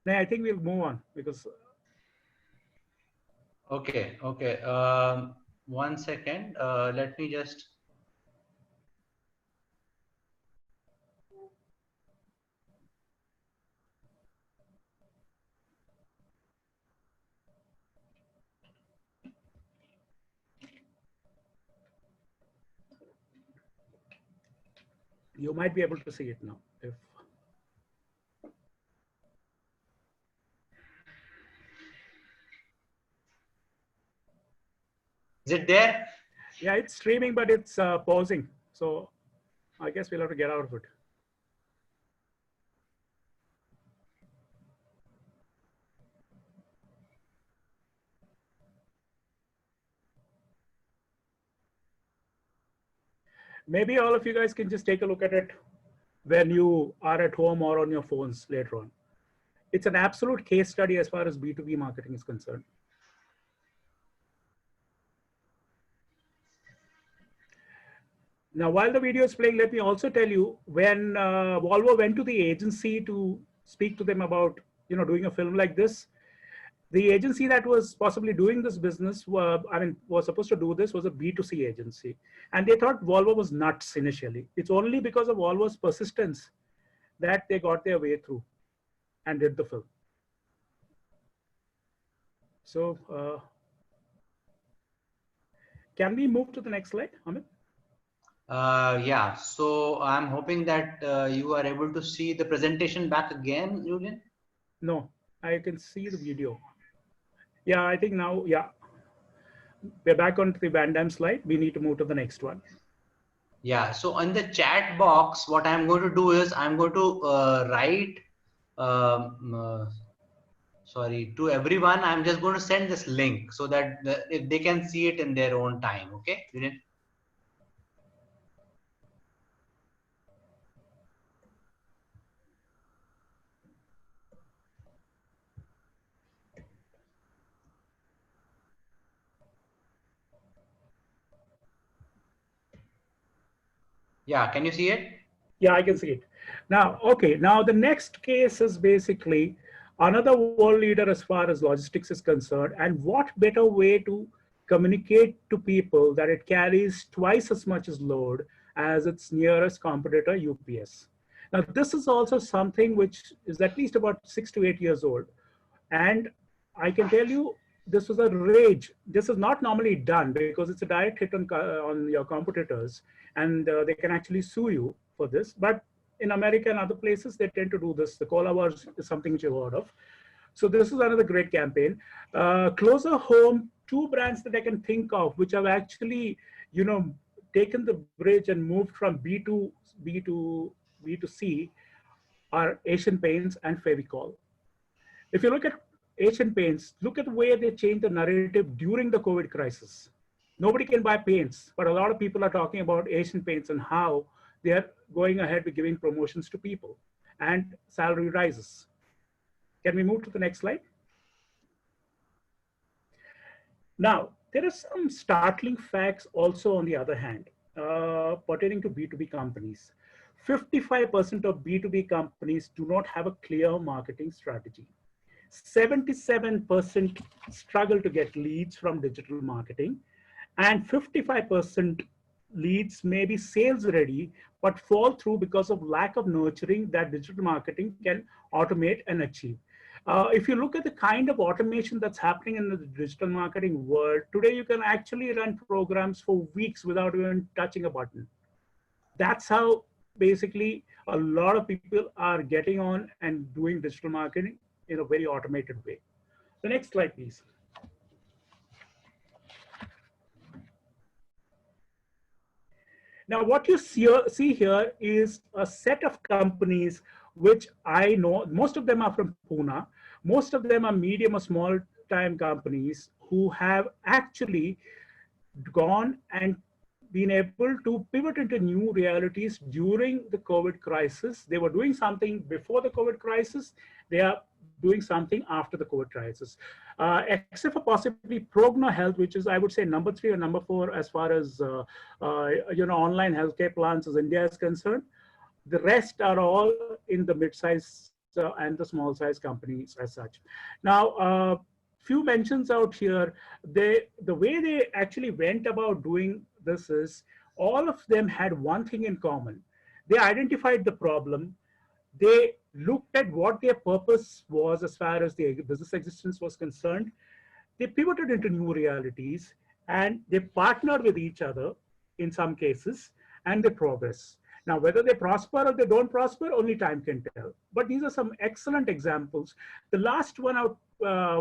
No, I think we'll move on because. Okay, okay. 1 second. Let me just. You might be able to see it now. If Is it there? yeah, it's streaming, but it's pausing. So I guess we'll have to get out of it. Maybe all of you guys can just take a look at it when you are at home or on your phones later on. It's an absolute case study as far as B2B marketing is concerned. Now, while the video is playing, let me also tell you when Volvo went to the agency to speak to them about doing a film like this. The agency that was possibly doing this business, was supposed to do this was a B2C agency. And they thought Volvo was nuts initially. It's only because of Volvo's persistence that they got their way through and did the film. So can we move to the next slide, Amit? Yeah, so I'm hoping that you are able to see the presentation back again, Julian. No, I can see the video. Yeah, I think now, yeah. We're back on the Van Damme slide. We need to move to the next one. Yeah, so on the chat box, what I'm going to do is I'm going to write, sorry, to everyone. I'm just going to send this link so that if they can see it in their own time. Okay, Julian? Yeah, can you see it? Yeah, I can see it. Now, okay, now the next case is basically another world leader as far as logistics is concerned. And what better way to communicate to people that it carries twice as much as load as its nearest competitor, UPS. Now, this is also something which is at least about 6 to 8 years old. And I can tell you, this was a rage. This is not normally done because it's a direct hit on your competitors, and they can actually sue you for this. But in America and other places, they tend to do this. The Cola Wars is something which you've heard of. So this is another great campaign. Closer home, two brands that I can think of, which have actually, taken the bridge and moved from B to C, are Asian Paints and Fevicol. If you look at Asian Paints, look at the way they changed the narrative during the COVID crisis. Nobody can buy paints, but a lot of people are talking about Asian Paints and how they are going ahead with giving promotions to people and salary rises. Can we move to the next slide? Now, there are some startling facts also on the other hand, pertaining to B2B companies. 55% of B2B companies do not have a clear marketing strategy. 77% struggle to get leads from digital marketing, and 55% leads may be sales ready but fall through because of lack of nurturing that digital marketing can automate and achieve. If you look at the kind of automation that's happening in the digital marketing world today, you can actually run programs for weeks without even touching a button. That's how basically a lot of people are getting on and doing digital marketing in a very automated way. The next slide, please. Now, what you see here is a set of companies which I know, most of them are from Pune. Most of them are medium or small time companies who have actually gone and been able to pivot into new realities during the COVID crisis. They were doing something before the COVID crisis. They are doing something after the COVID crisis. Except for possibly Progno Health, which is, I would say, number 3 or number 4 as far as online healthcare plans as India is concerned. The rest are all in the mid-size and the small-size companies as such. Now, few mentions out here. The way they actually went about doing this is all of them had one thing in common. They identified the problem. They looked at what their purpose was as far as their business existence was concerned. They pivoted into new realities and they partnered with each other in some cases and they progress. Now, whether they prosper or they don't prosper, only time can tell. But these are some excellent examples. The last one out,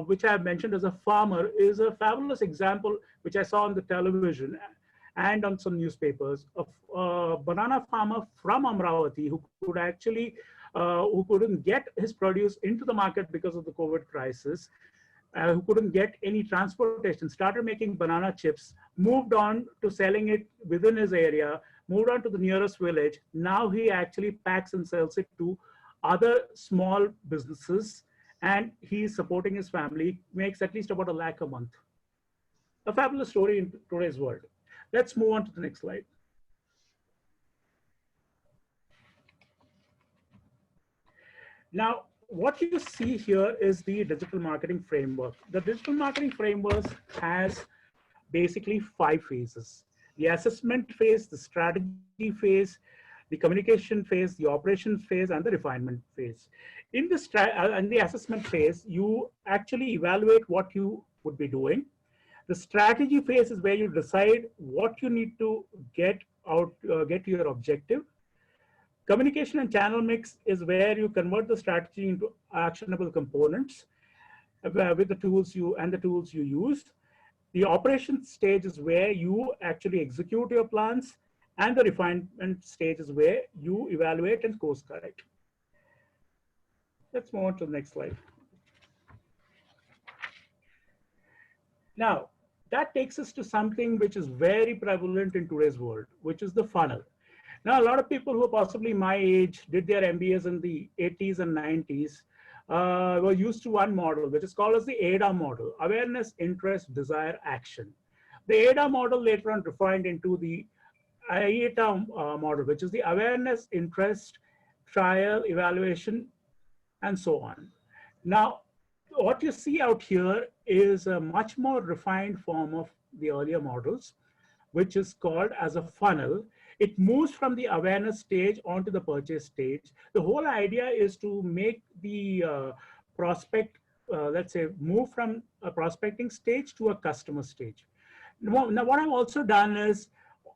which I have mentioned as a farmer, is a fabulous example, which I saw on the television and on some newspapers, of a banana farmer from Amravati who could actually, who couldn't get his produce into the market because of the COVID crisis, who couldn't get any transportation, started making banana chips, moved on to selling it within his area, moved on to the nearest village. Now he actually packs and sells it to other small businesses, and he's supporting his family, makes at least about 1 lakh a month. A fabulous story in today's world. Let's move on to the next slide. Now, what you see here is the digital marketing framework. The digital marketing framework has basically 5 phases: the assessment phase, the strategy phase, the communication phase, the operations phase, and the refinement phase. In the assessment phase, you actually evaluate what you would be doing. The strategy phase is where you decide what you need to get out, get to your objective. Communication and channel mix is where you convert the strategy into actionable components with the tools you use. The operations stage is where you actually execute your plans, and the refinement stage is where you evaluate and course correct. Let's move on to the next slide. Now, that takes us to something which is very prevalent in today's world, which is the funnel. Now, a lot of people who are possibly my age did their MBAs in the 80s and 90s were used to one model, which is called as the ADA model: awareness, interest, desire, action. The ADA model later on refined into the IATA model, which is the awareness, interest, trial, evaluation, and so on. Now, what you see out here is a much more refined form of the earlier models, which is called as a funnel. It moves from the awareness stage onto the purchase stage. The whole idea is to make the prospect, let's say, move from a prospecting stage to a customer stage. Now, what I've also done is,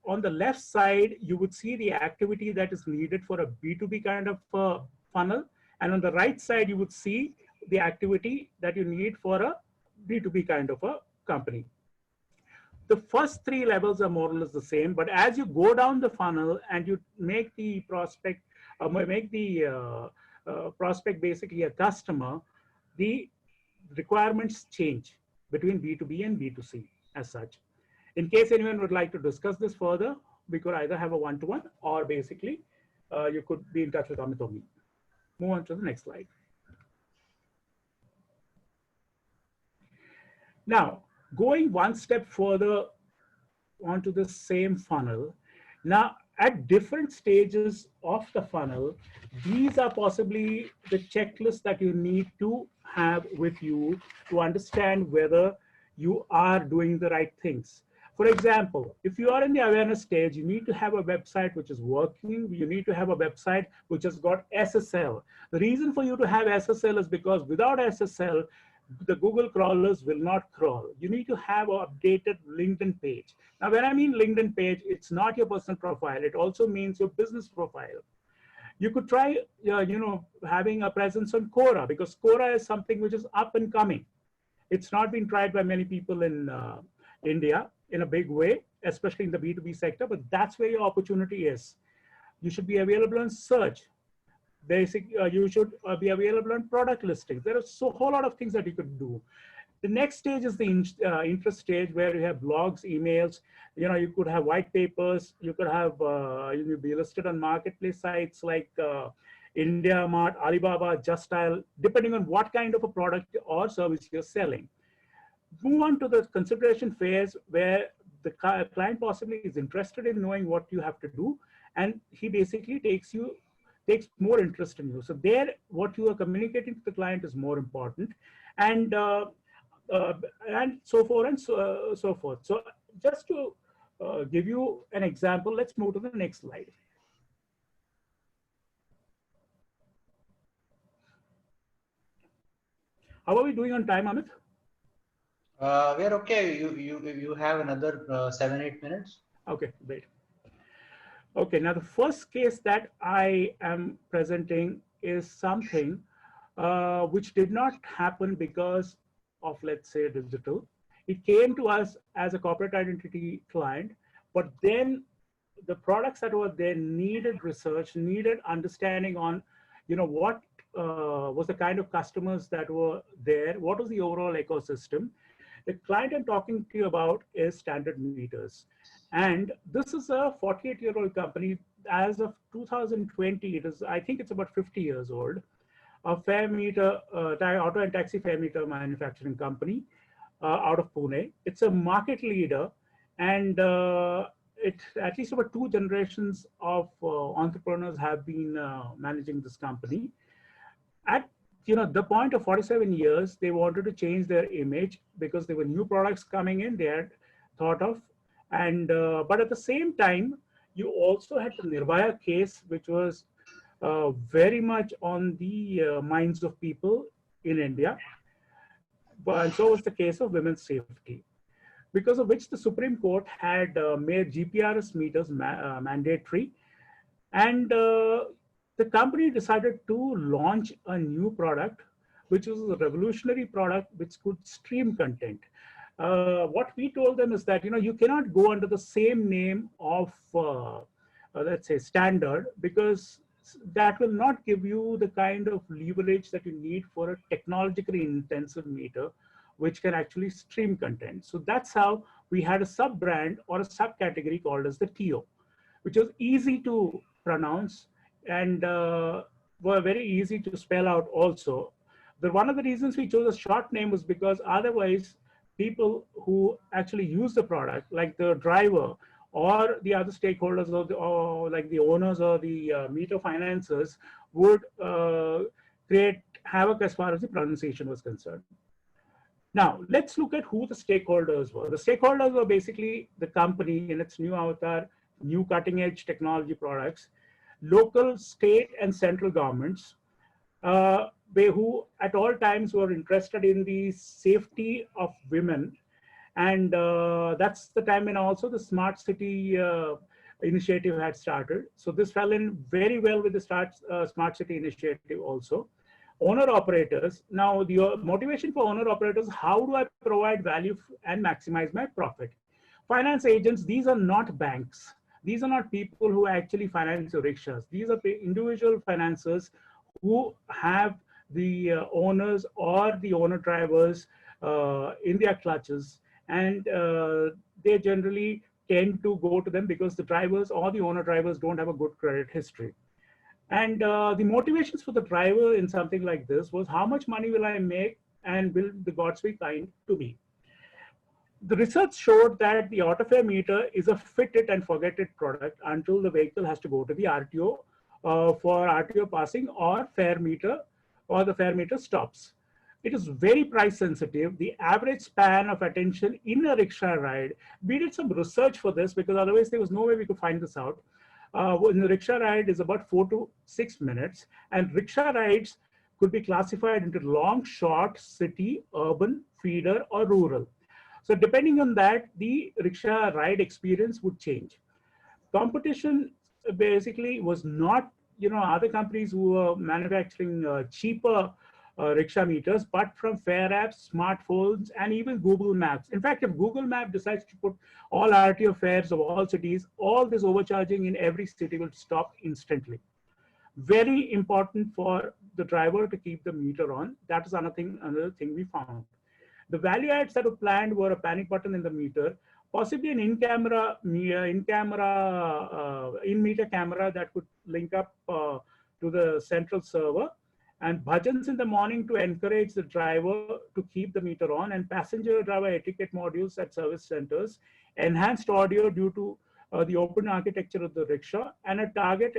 on the left side, you would see the activity that is needed for a B2B kind of funnel. And on the right side, you would see the activity that you need for a B2B kind of a company. The first 3 levels are more or less the same, but as you go down the funnel and you make the prospect, prospect basically a customer, the requirements change between B2B and B2C as such. In case anyone would like to discuss this further, we could either have a one-to-one or basically you could be in touch with Amit or me. Move on to the next slide. Now, going one step further onto the same funnel, now at different stages of the funnel, these are possibly the checklists that you need to have with you to understand whether you are doing the right things. For example, if you are in the awareness stage, you need to have a website which is working. You need to have a website which has got SSL. The reason for you to have SSL is because without SSL, the Google crawlers will not crawl. You need to have an updated LinkedIn page. Now, when I mean LinkedIn page, it's not your personal profile. It also means your business profile. You could try, having a presence on Quora, because Quora is something which is up and coming. It's not been tried by many people in India in a big way, especially in the B2B sector, but that's where your opportunity is. You should be available on search. You should be available on product listings. There are a whole lot of things that you could do. The next stage is the interest stage, where you have blogs, emails. You could have white papers. You could have you'll be listed on marketplace sites like India Mart, Alibaba, Just Dial, depending on what kind of a product or service you're selling. Move on to the consideration phase, where the client possibly is interested in knowing what you have to do, and he basically takes more interest in you. So there, what you are communicating to the client is more important, and so forth and so forth. So just to give you an example, let's move to the next slide. How are we doing on time, Amit? We're okay. You have another 7-8 minutes. Okay, great. Okay, now the first case that I am presenting is something which did not happen because of, let's say, digital. It came to us as a corporate identity client, but then the products that were there needed research, needed understanding on, what was the kind of customers that were there, what was the overall ecosystem. The client I'm talking to you about is Standard Meters. And this is a 48-year-old company. As of 2020, I think it's about 50 years old. A fare meter, auto and taxi fare meter manufacturing company out of Pune. It's a market leader, and at least about 2 generations of entrepreneurs have been managing this company. the point of 47 years, they wanted to change their image because there were new products coming in they had thought of. And but at the same time, you also had the Nirbhaya case, which was very much on the minds of people in India. And so was the case of women's safety, because of which the Supreme Court had made GPRS meters mandatory. And the company decided to launch a new product, which was a revolutionary product which could stream content. What we told them is that you cannot go under the same name of let's say standard, because that will not give you the kind of leverage that you need for a technologically intensive meter which can actually stream content. So that's how we had a sub brand or a subcategory called as the TO, which was easy to pronounce and were very easy to spell out also. One of the reasons we chose a short name was because otherwise people who actually use the product, like the driver or the other stakeholders, or like the owners or the meter financiers, would create havoc as far as the pronunciation was concerned. Now, let's look at who the stakeholders were. The stakeholders were basically the company in its new avatar, new cutting edge technology products, local, state, and central governments, who at all times were interested in the safety of women. And that's the time when also the smart city initiative had started. So this fell in very well with the smart city initiative also. Owner operators. Now the motivation for owner operators, how do I provide value and maximize my profit? Finance agents, these are not banks. These are not people who actually finance your rickshaws. These are individual financiers who have the owners or the owner drivers in their clutches, and they generally tend to go to them because the drivers or the owner drivers don't have a good credit history. And the motivations for the driver in something like this was, how much money will I make and will the gods be kind to me? The research showed that the auto fare meter is a fit it and forget it product until the vehicle has to go to the RTO for RTO passing or fare meter, or the fare meter stops. It is very price sensitive. The average span of attention in a rickshaw ride, we did some research for this because otherwise there was no way we could find this out. In the rickshaw ride is about 4 to 6 minutes, and rickshaw rides could be classified into long, short, city, urban, feeder, or rural. So depending on that, the rickshaw ride experience would change. Competition basically was not, other companies who were manufacturing cheaper rickshaw meters, but from fare apps, smartphones, and even Google Maps. In fact, if Google Map decides to put all RTO fares of all cities, all this overcharging in every city will stop instantly. Very important for the driver to keep the meter on. That is another thing we found. The value adds that were planned were a panic button in the meter, possibly an in-meter camera that could link up to the central server, and bhajans in the morning to encourage the driver to keep the meter on, and passenger driver etiquette modules at service centers, enhanced audio due to the open architecture of the rickshaw, and a target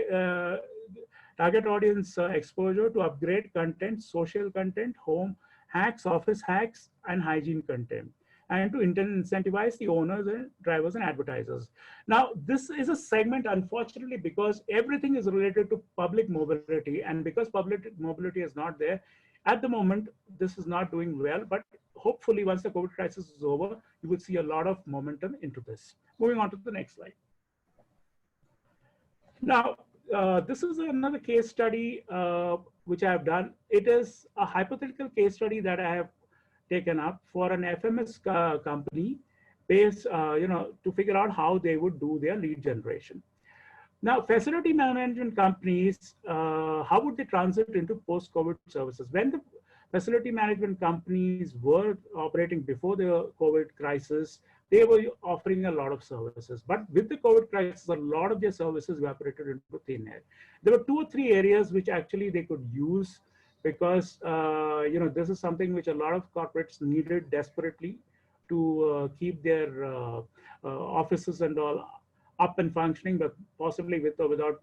audience exposure to upgrade content, social content, home hacks, office hacks, and hygiene content, and to incentivize the owners and drivers and advertisers. Now, this is a segment, unfortunately, because everything is related to public mobility, and because public mobility is not there, at the moment, this is not doing well, but hopefully once the COVID crisis is over, you will see a lot of momentum into this. Moving on to the next slide. Now, this is another case study which I have done. It is a hypothetical case study that I have taken up for an FMS company based, to figure out how they would do their lead generation. Now, facility management companies, how would they transit into post-COVID services? When the facility management companies were operating before the COVID crisis, they were offering a lot of services. But with the COVID crisis, a lot of their services evaporated into thin air. There were 2 or 3 areas which actually they could use, because this is something which a lot of corporates needed desperately to keep their offices and all up and functioning, but possibly with or without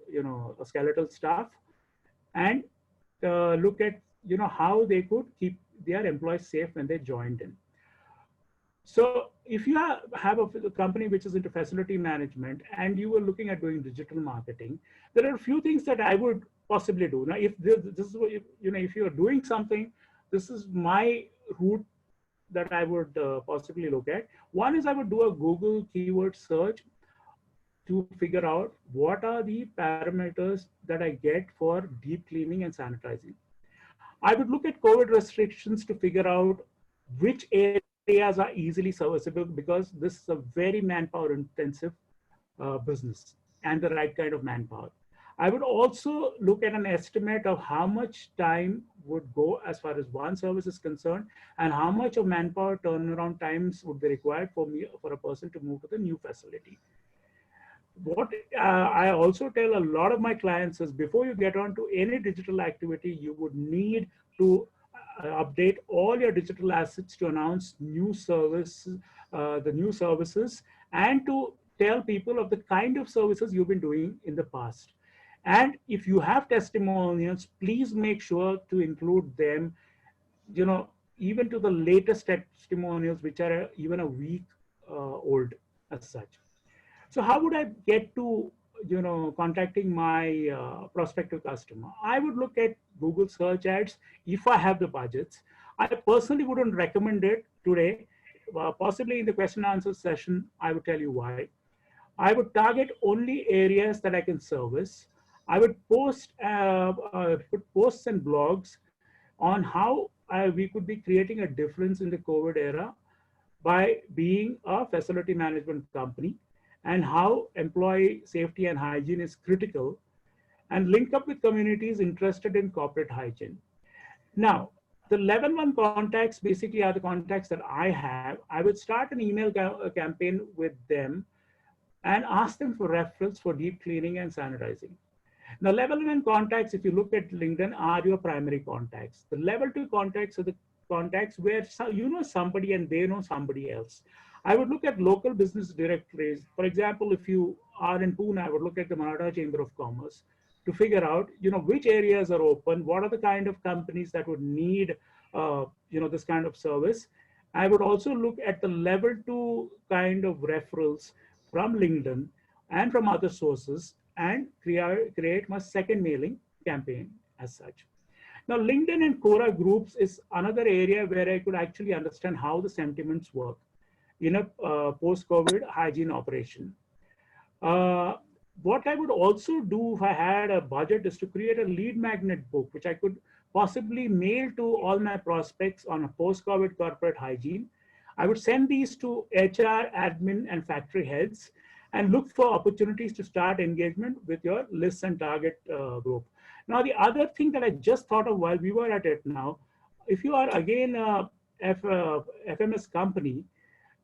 a skeletal staff. And look at how they could keep their employees safe when they joined in. So if you have a company which is into facility management and you were looking at doing digital marketing, there are a few things that I would possibly do. Now, if this is what, if you're doing something, this is my route that I would possibly look at. One is I would do a Google keyword search to figure out what are the parameters that I get for deep cleaning and sanitizing. I would look at COVID restrictions to figure out which areas are easily serviceable, because this is a very manpower intensive business and the right kind of manpower. I would also look at an estimate of how much time would go as far as one service is concerned and how much of manpower turnaround times would be required for a person to move to the new facility. What I also tell a lot of my clients is before you get on to any digital activity, you would need to update all your digital assets to announce new the new services, and to tell people of the kind of services you've been doing in the past. And if you have testimonials, please make sure to include them, even to the latest testimonials, which are even a week old as such. So how would I get to, contacting my prospective customer? I would look at Google search ads if I have the budgets. I personally wouldn't recommend it today. Possibly in the question and answer session, I would tell you why. I would target only areas that I can service. I would put posts and blogs on how we could be creating a difference in the COVID era by being a facility management company, and how employee safety and hygiene is critical, and link up with communities interested in corporate hygiene. Now, the level 1 contacts basically are the contacts that I have. I would start an email campaign with them and ask them for referrals for deep cleaning and sanitizing. Now, level 1 contacts, if you look at LinkedIn, are your primary contacts. The level 2 contacts are the contacts where you know somebody and they know somebody else. I would look at local business directories. For example, if you are in Pune, I would look at the Maratha Chamber of Commerce to figure out, which areas are open, what are the kind of companies that would need, this kind of service. I would also look at the level 2 kind of referrals from LinkedIn and from other sources, and create my second mailing campaign as such. Now, LinkedIn and Quora groups is another area where I could actually understand how the sentiments work in a post-COVID hygiene operation. What I would also do if I had a budget is to create a lead magnet book, which I could possibly mail to all my prospects on a post-COVID corporate hygiene. I would send these to HR, admin, and factory heads, and look for opportunities to start engagement with your list and target group. Now, the other thing that I just thought of while we were at it now, if you are again a FMS company,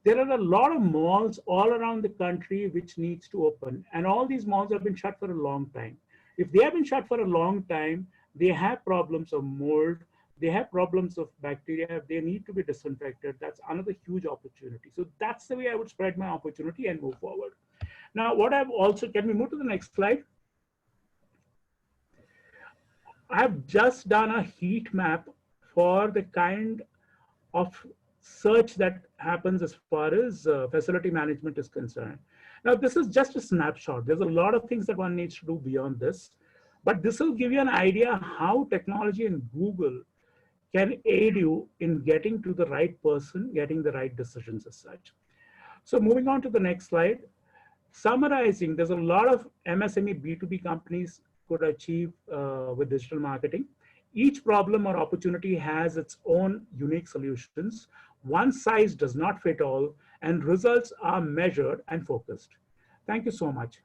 there are a lot of malls all around the country which needs to open, and all these malls have been shut for a long time. If they have been shut for a long time, they have problems of mold, they have problems of bacteria, they need to be disinfected. That's another huge opportunity. So that's the way I would spread my opportunity and move forward. Now, what I've also, can we move to the next slide? I've just done a heat map for the kind of search that happens as far as facility management is concerned. Now, this is just a snapshot. There's a lot of things that one needs to do beyond this, but this will give you an idea how technology and Google can aid you in getting to the right person, getting the right decisions as such. So moving on to the next slide. Summarizing, there's a lot of MSME B2B companies could achieve with digital marketing. Each problem or opportunity has its own unique solutions. One size does not fit all, and results are measured and focused. Thank you so much.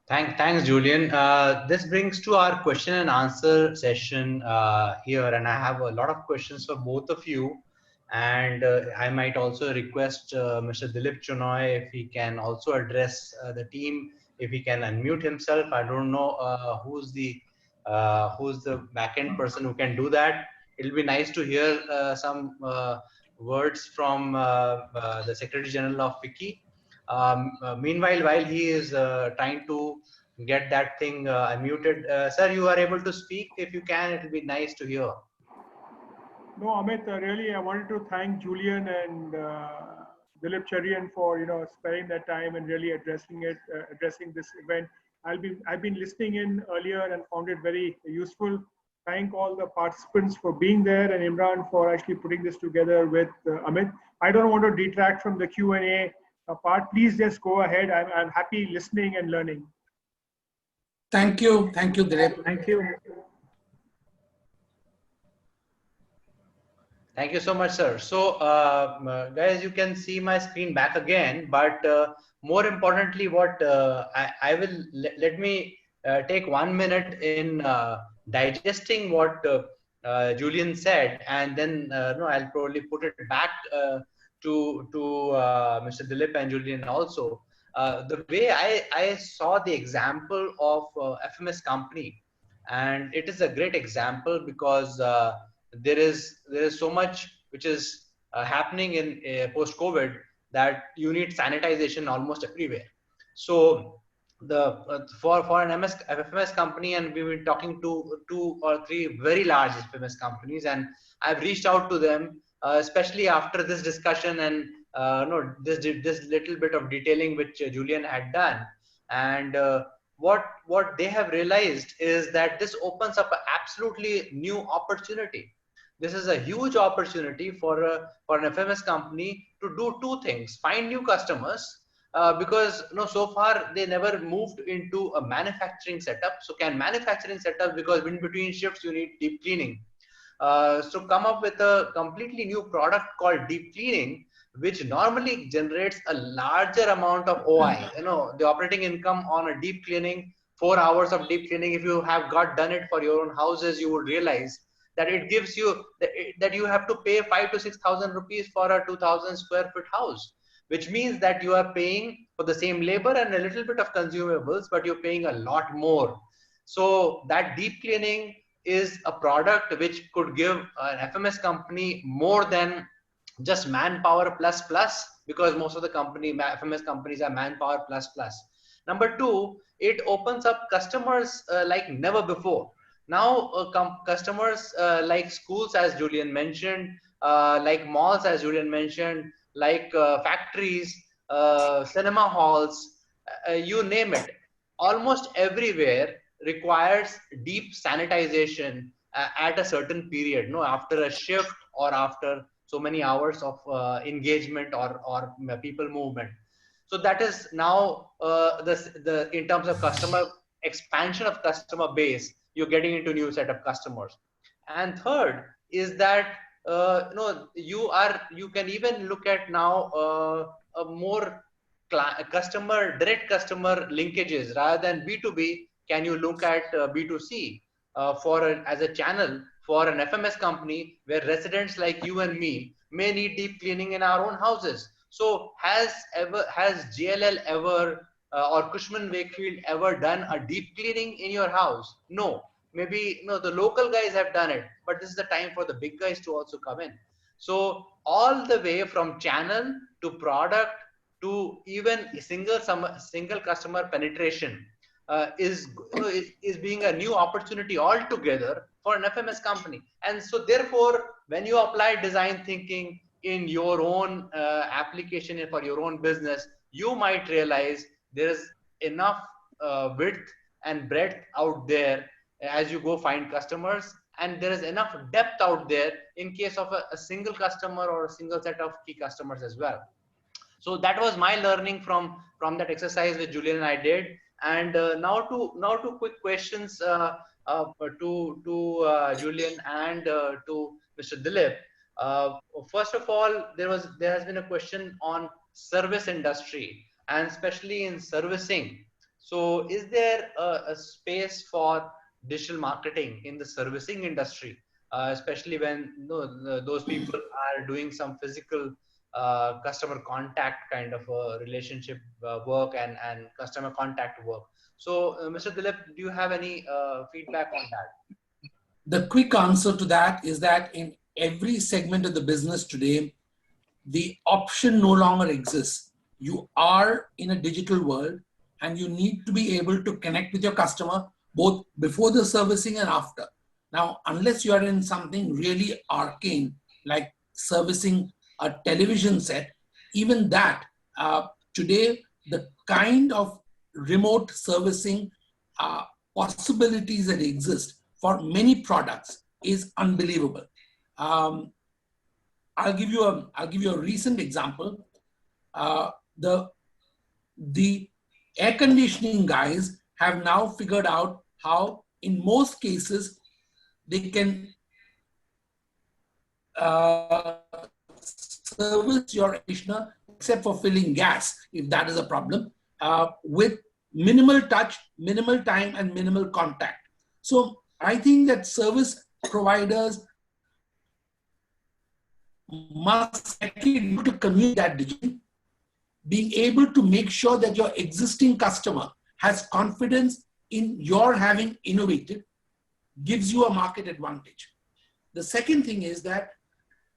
Thanks, Julian. This brings to our question and answer session here, and I have a lot of questions for both of you. And I might also request Mr. Dilip Chenoy if he can also address the team, if he can unmute himself. I don't know who's the backend person who can do that. It'll be nice to hear some words from the Secretary General of FICCI. Meanwhile, while he is trying to get that thing unmuted. Sir, you are able to speak. If you can, it will be nice to hear. No, Amit, really, I wanted to thank Julian and Dilip Charian for sparing their time and really addressing this event. I've been listening in earlier and found it very useful. Thank all the participants for being there and Imran for actually putting this together with Amit. I don't want to detract from the Q&A part. Please just go ahead. I'm happy listening and learning. Thank you, Dilip. Thank you. Thank you so much, sir. So, guys, you can see my screen back again, but more importantly, what I will let me take 1 minute in digesting what Julian said, and then no, I'll probably put it back to Mr. Dilip and Julian also. The way I saw the example of FMS company, and it is a great example because there is so much which is happening in post-COVID that you need sanitization almost everywhere. So the for an FMS company, and we've been talking to 2 or 3 very large FMS companies, and I've reached out to them, especially after this discussion and no this little bit of detailing which Julian had done, and what they have realized is that this opens up an absolutely new opportunity. This is a huge opportunity for an FMS company to do 2 things: find new customers, because so far they never moved into a manufacturing setup. So can manufacturing setup, because in between shifts you need deep cleaning. So come up with a completely new product called deep cleaning, which normally generates a larger amount of OI. The operating income on a deep cleaning, 4 hours of deep cleaning, if you have done it for your own houses, you would realize that it gives you that you have to pay 5,000 to 6,000 rupees for a 2,000 square foot house, which means that you are paying for the same labor and a little bit of consumables, but you're paying a lot more. So that deep cleaning is a product which could give an FMS company more than just manpower plus, because most of the FMS companies are manpower plus. Number 2, it opens up customers like never before. Now customers like schools, as Julian mentioned, like malls, as Julian mentioned, like factories, cinema halls, you name it, almost everywhere requires deep sanitization at a certain period, after a shift or after so many hours of engagement or people movement. So that is now the in terms of customer expansion of customer base, you're getting into new set of customers. And third is that you can even look at now a more direct customer linkages rather than B2B. Can you look at B2C as a channel for an FMS company, where residents like you and me may need deep cleaning in our own houses? So has JLL ever or Cushman Wakefield ever done a deep cleaning in your house? No. Maybe the local guys have done it, but this is the time for the big guys to also come in. So all the way from channel to product to even single customer penetration is being a new opportunity altogether for an FMS company. And so therefore, when you apply design thinking in your own application for your own business, you might realize there is enough width and breadth out there as you go find customers, and there is enough depth out there in case of a single customer or a single set of key customers as well. So that was my learning from that exercise which Julian and I did. And now to quick questions to Julian and to Mr. Dilip. First of all, there has been a question on service industry, and especially in servicing. So is there a space for digital marketing in the servicing industry, especially when those people are doing some physical customer contact kind of relationship work and customer contact work? So Mr. Dilip, do you have any feedback on that? The quick answer to that is that in every segment of the business today, the option no longer exists. You are in a digital world and you need to be able to connect with your customer both before the servicing and after. Now, unless you are in something really arcane, like servicing a television set, even that, today, the kind of remote servicing possibilities that exist for many products is unbelievable. I'll give you a recent example. The air conditioning guys have now figured out how, in most cases, they can service your air conditioner, except for filling gas, if that is a problem, with minimal touch, minimal time, and minimal contact. So I think that service providers must actually be able to communicate that digitally, being able to make sure that your existing customer has confidence in your having innovated gives you a market advantage. The second thing is that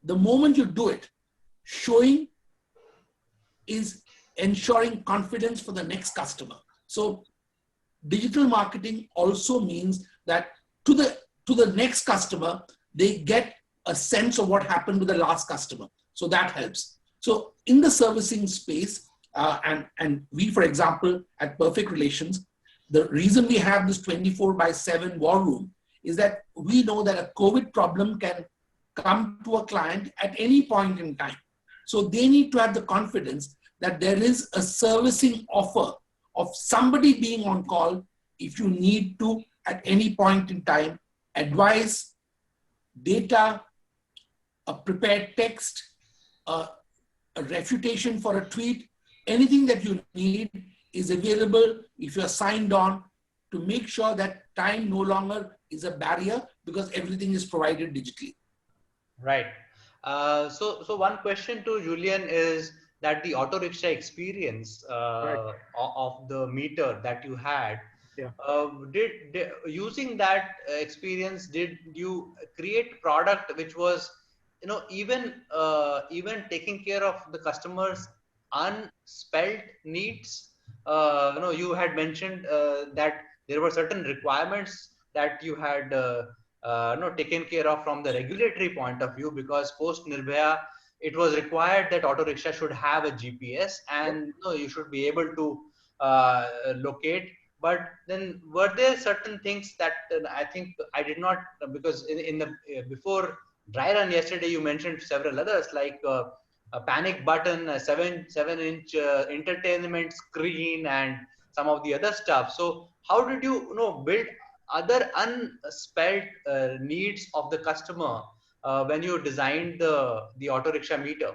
the moment you do it, showing is ensuring confidence for the next customer. So digital marketing also means that to the next customer, they get a sense of what happened with the last customer. So that helps. So in the servicing space, and we, for example, at Perfect Relations, the reason we have this 24/7 war room is that we know that a COVID problem can come to a client at any point in time. So they need to have the confidence that there is a servicing offer of somebody being on call if you need to, at any point in time, advice, data, a prepared text, a refutation for a tweet, anything that you need is available if you're signed on, to make sure that time no longer is a barrier because everything is provided digitally. Right. So one question to Julian is that the auto rickshaw experience Right. of the meter that you had, Yeah. did using that experience, did you create product which was, even taking care of the customers' unspelled needs? You had mentioned that there were certain requirements that you had taken care of from the regulatory point of view, because post Nirbhaya it was required that auto rickshaw should have a GPS, and you should be able to locate. But then were there certain things that I think I did not, because in the before dry run yesterday you mentioned several others, like a panic button, a 7-inch entertainment screen, and some of the other stuff. So how did you, build other unspelled needs of the customer when you designed the auto rickshaw meter?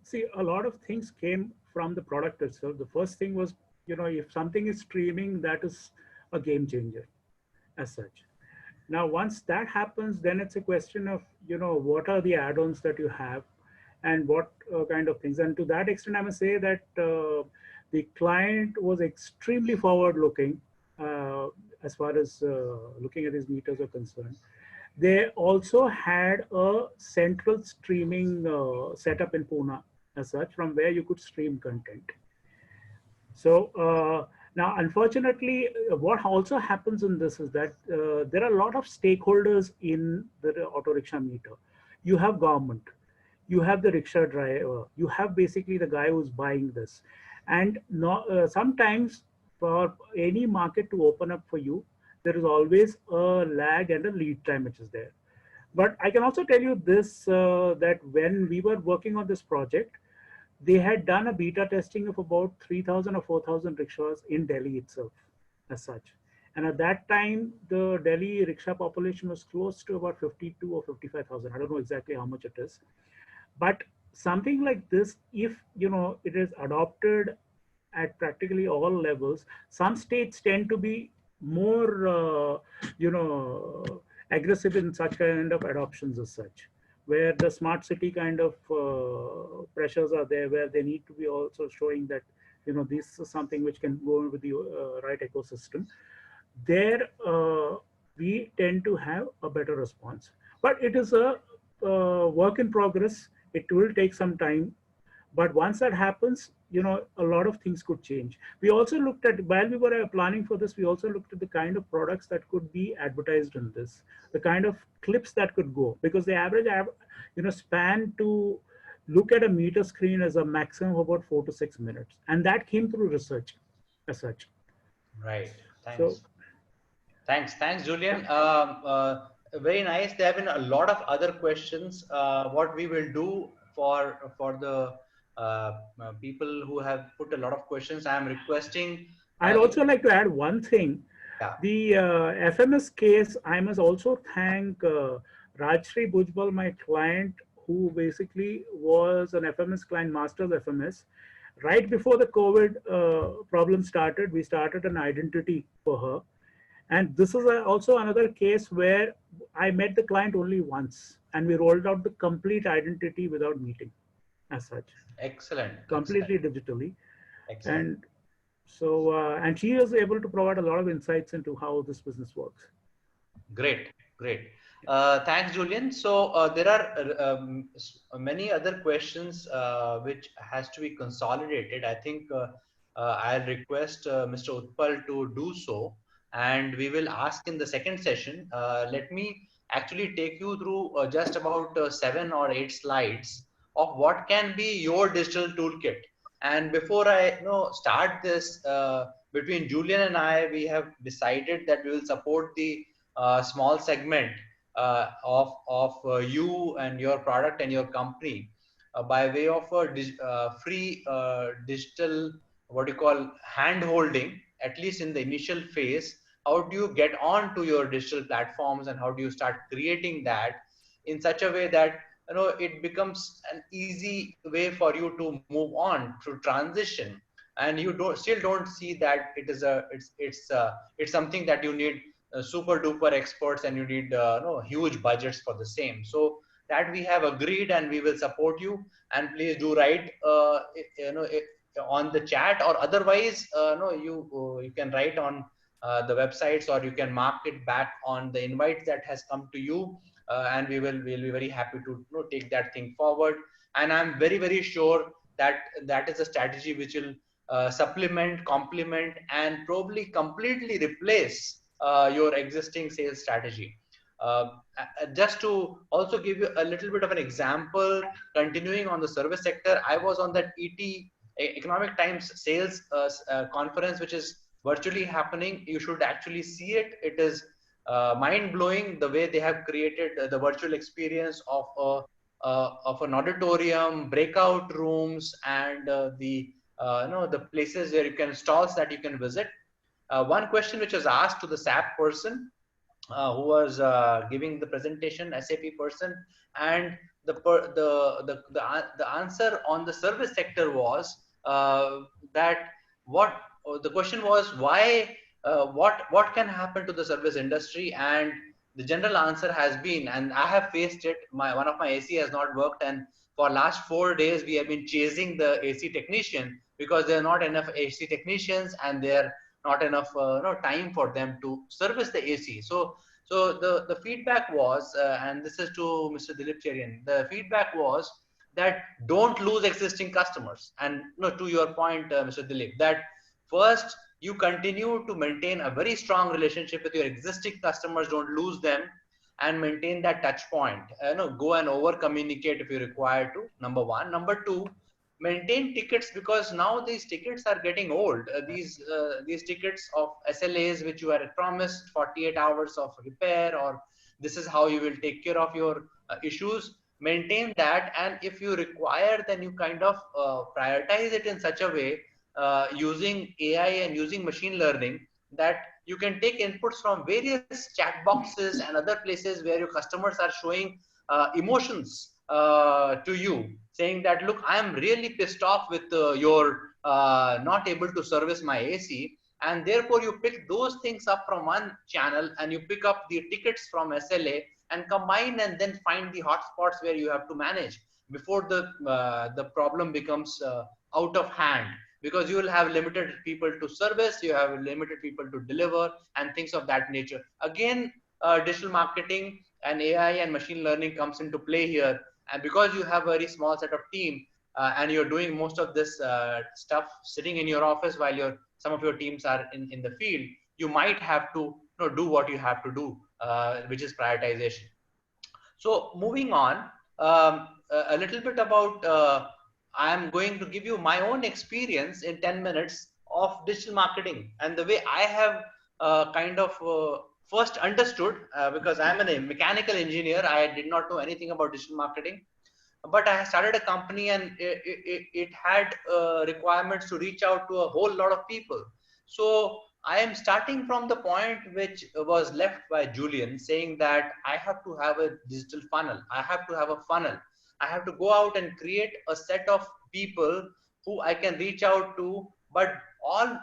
See, a lot of things came from the product itself. The first thing was, if something is streaming, that is a game changer as such. Now, once that happens, then it's a question of, what are the add-ons that you have and what kind of things. And to that extent, I must say that the client was extremely forward-looking as far as looking at these meters are concerned. They also had a central streaming setup in Pune as such, from where you could stream content. So now, unfortunately, what also happens in this is that there are a lot of stakeholders in the auto rickshaw meter. You have government, you have the rickshaw driver, you have basically the guy who's buying this. And sometimes for any market to open up for you, there is always a lag and a lead time which is there. But I can also tell you this, that when we were working on this project, they had done a beta testing of about 3,000 or 4,000 rickshaws in Delhi itself as such. And at that time, the Delhi rickshaw population was close to about 52 or 55,000. I don't know exactly how much it is. But something like this, if it is adopted at practically all levels, some states tend to be more, aggressive in such kind of adoptions as such, where the smart city kind of pressures are there, where they need to be also showing that, this is something which can go with the right ecosystem. There, we tend to have a better response. But it is a work in progress. It will take some time. But once that happens, a lot of things could change. We also looked at, while we were planning for this, we also looked at the kind of products that could be advertised in this, the kind of clips that could go, because the average span to look at a meter screen is a maximum of about 4 to 6 minutes, and that came through research as such. Right. So Thanks, Julian. Very nice. There have been a lot of other questions. What we will do for the people who have put a lot of questions, I am requesting. I'd If, also like to add one thing. yeah. The FMS case, I must also thank Rajshri Bhujbal, my client, who basically was an FMS client, master's FMS. Right before the COVID problem started, we started an identity for her. And this is also another case where I met the client only once, and we rolled out the complete identity without meeting as such, Excellent. completely digitally. Excellent. And so, and she was able to provide a lot of insights into how this business works. Great. Thanks, Julian. So there are many other questions which has to be consolidated. I think I'll request Mr. Utpal to do so, and we will ask in the second session. Let me actually take you through just about 7 or 8 slides of what can be your digital toolkit. And before I start this, between Julian and I, we have decided that we will support the small segment of you and your product and your company by way of a free digital, what you call, hand holding, at least in the initial phase. How do you get on to your digital platforms, and how do you start creating that in such a way that it becomes an easy way for you to move on to transition, and you don't see that it is it's something that you need super duper experts, and you need huge budgets for the same. So that we have agreed, and we will support you. And please do write on the chat, or otherwise no you can write on the websites, or you can mark it back on the invite that has come to you, and we'll be very happy to take that thing forward. And I'm very sure that that is a strategy which will supplement, complement, and probably completely replace your existing sales strategy. Just to also give you a little bit of an example, continuing on the service sector, I was on that Economic Times sales conference, which is virtually happening. You should actually see it. It is mind blowing the way they have created the virtual experience of an auditorium, breakout rooms, and the places where you can, stalls that you can visit. One question which was asked to the SAP person who was giving the presentation, SAP person, and the answer on the service sector was that the question was why, what can happen to the service industry, and the general answer has been, and I have faced it, one of my AC has not worked, and for last 4 days we have been chasing the AC technician because there are not enough AC technicians, and there not enough time for them to service the AC. So the feedback was, and this is to Mr. Dilip Cherian, the feedback was that don't lose existing customers. And to your point, Mr. Dilip, that first you continue to maintain a very strong relationship with your existing customers, don't lose them, and maintain that touch point. Go and over communicate if you require to, number one. Number two, maintain tickets, because now these tickets are getting old. These tickets of SLAs which you had promised, 48 hours of repair, or this is how you will take care of your issues. Maintain that, and if you require, then you kind of prioritize it in such a way using AI and using machine learning, that you can take inputs from various chat boxes and other places where your customers are showing emotions to you, saying that, look, I am really pissed off with your not able to service my AC, and therefore you pick those things up from one channel, and you pick up the tickets from SLA and combine, and then find the hotspots where you have to manage before the problem becomes out of hand, because you will have limited people to service, you have limited people to deliver, and things of that nature. Again, digital marketing and AI and machine learning comes into play here. And because you have a very small set of team, and you're doing most of this stuff sitting in your office while some of your teams are in the field, you might have to do what you have to do, which is prioritization. So moving on, a little bit about, I'm going to give you my own experience in 10 minutes of digital marketing and the way I have kind of first understood, because I'm a mechanical engineer, I did not know anything about digital marketing, but I started a company and it had requirements to reach out to a whole lot of people. So I am starting from the point which was left by Julian, saying that I have to have a digital funnel. I have to have a funnel. I have to go out and create a set of people who I can reach out to, but all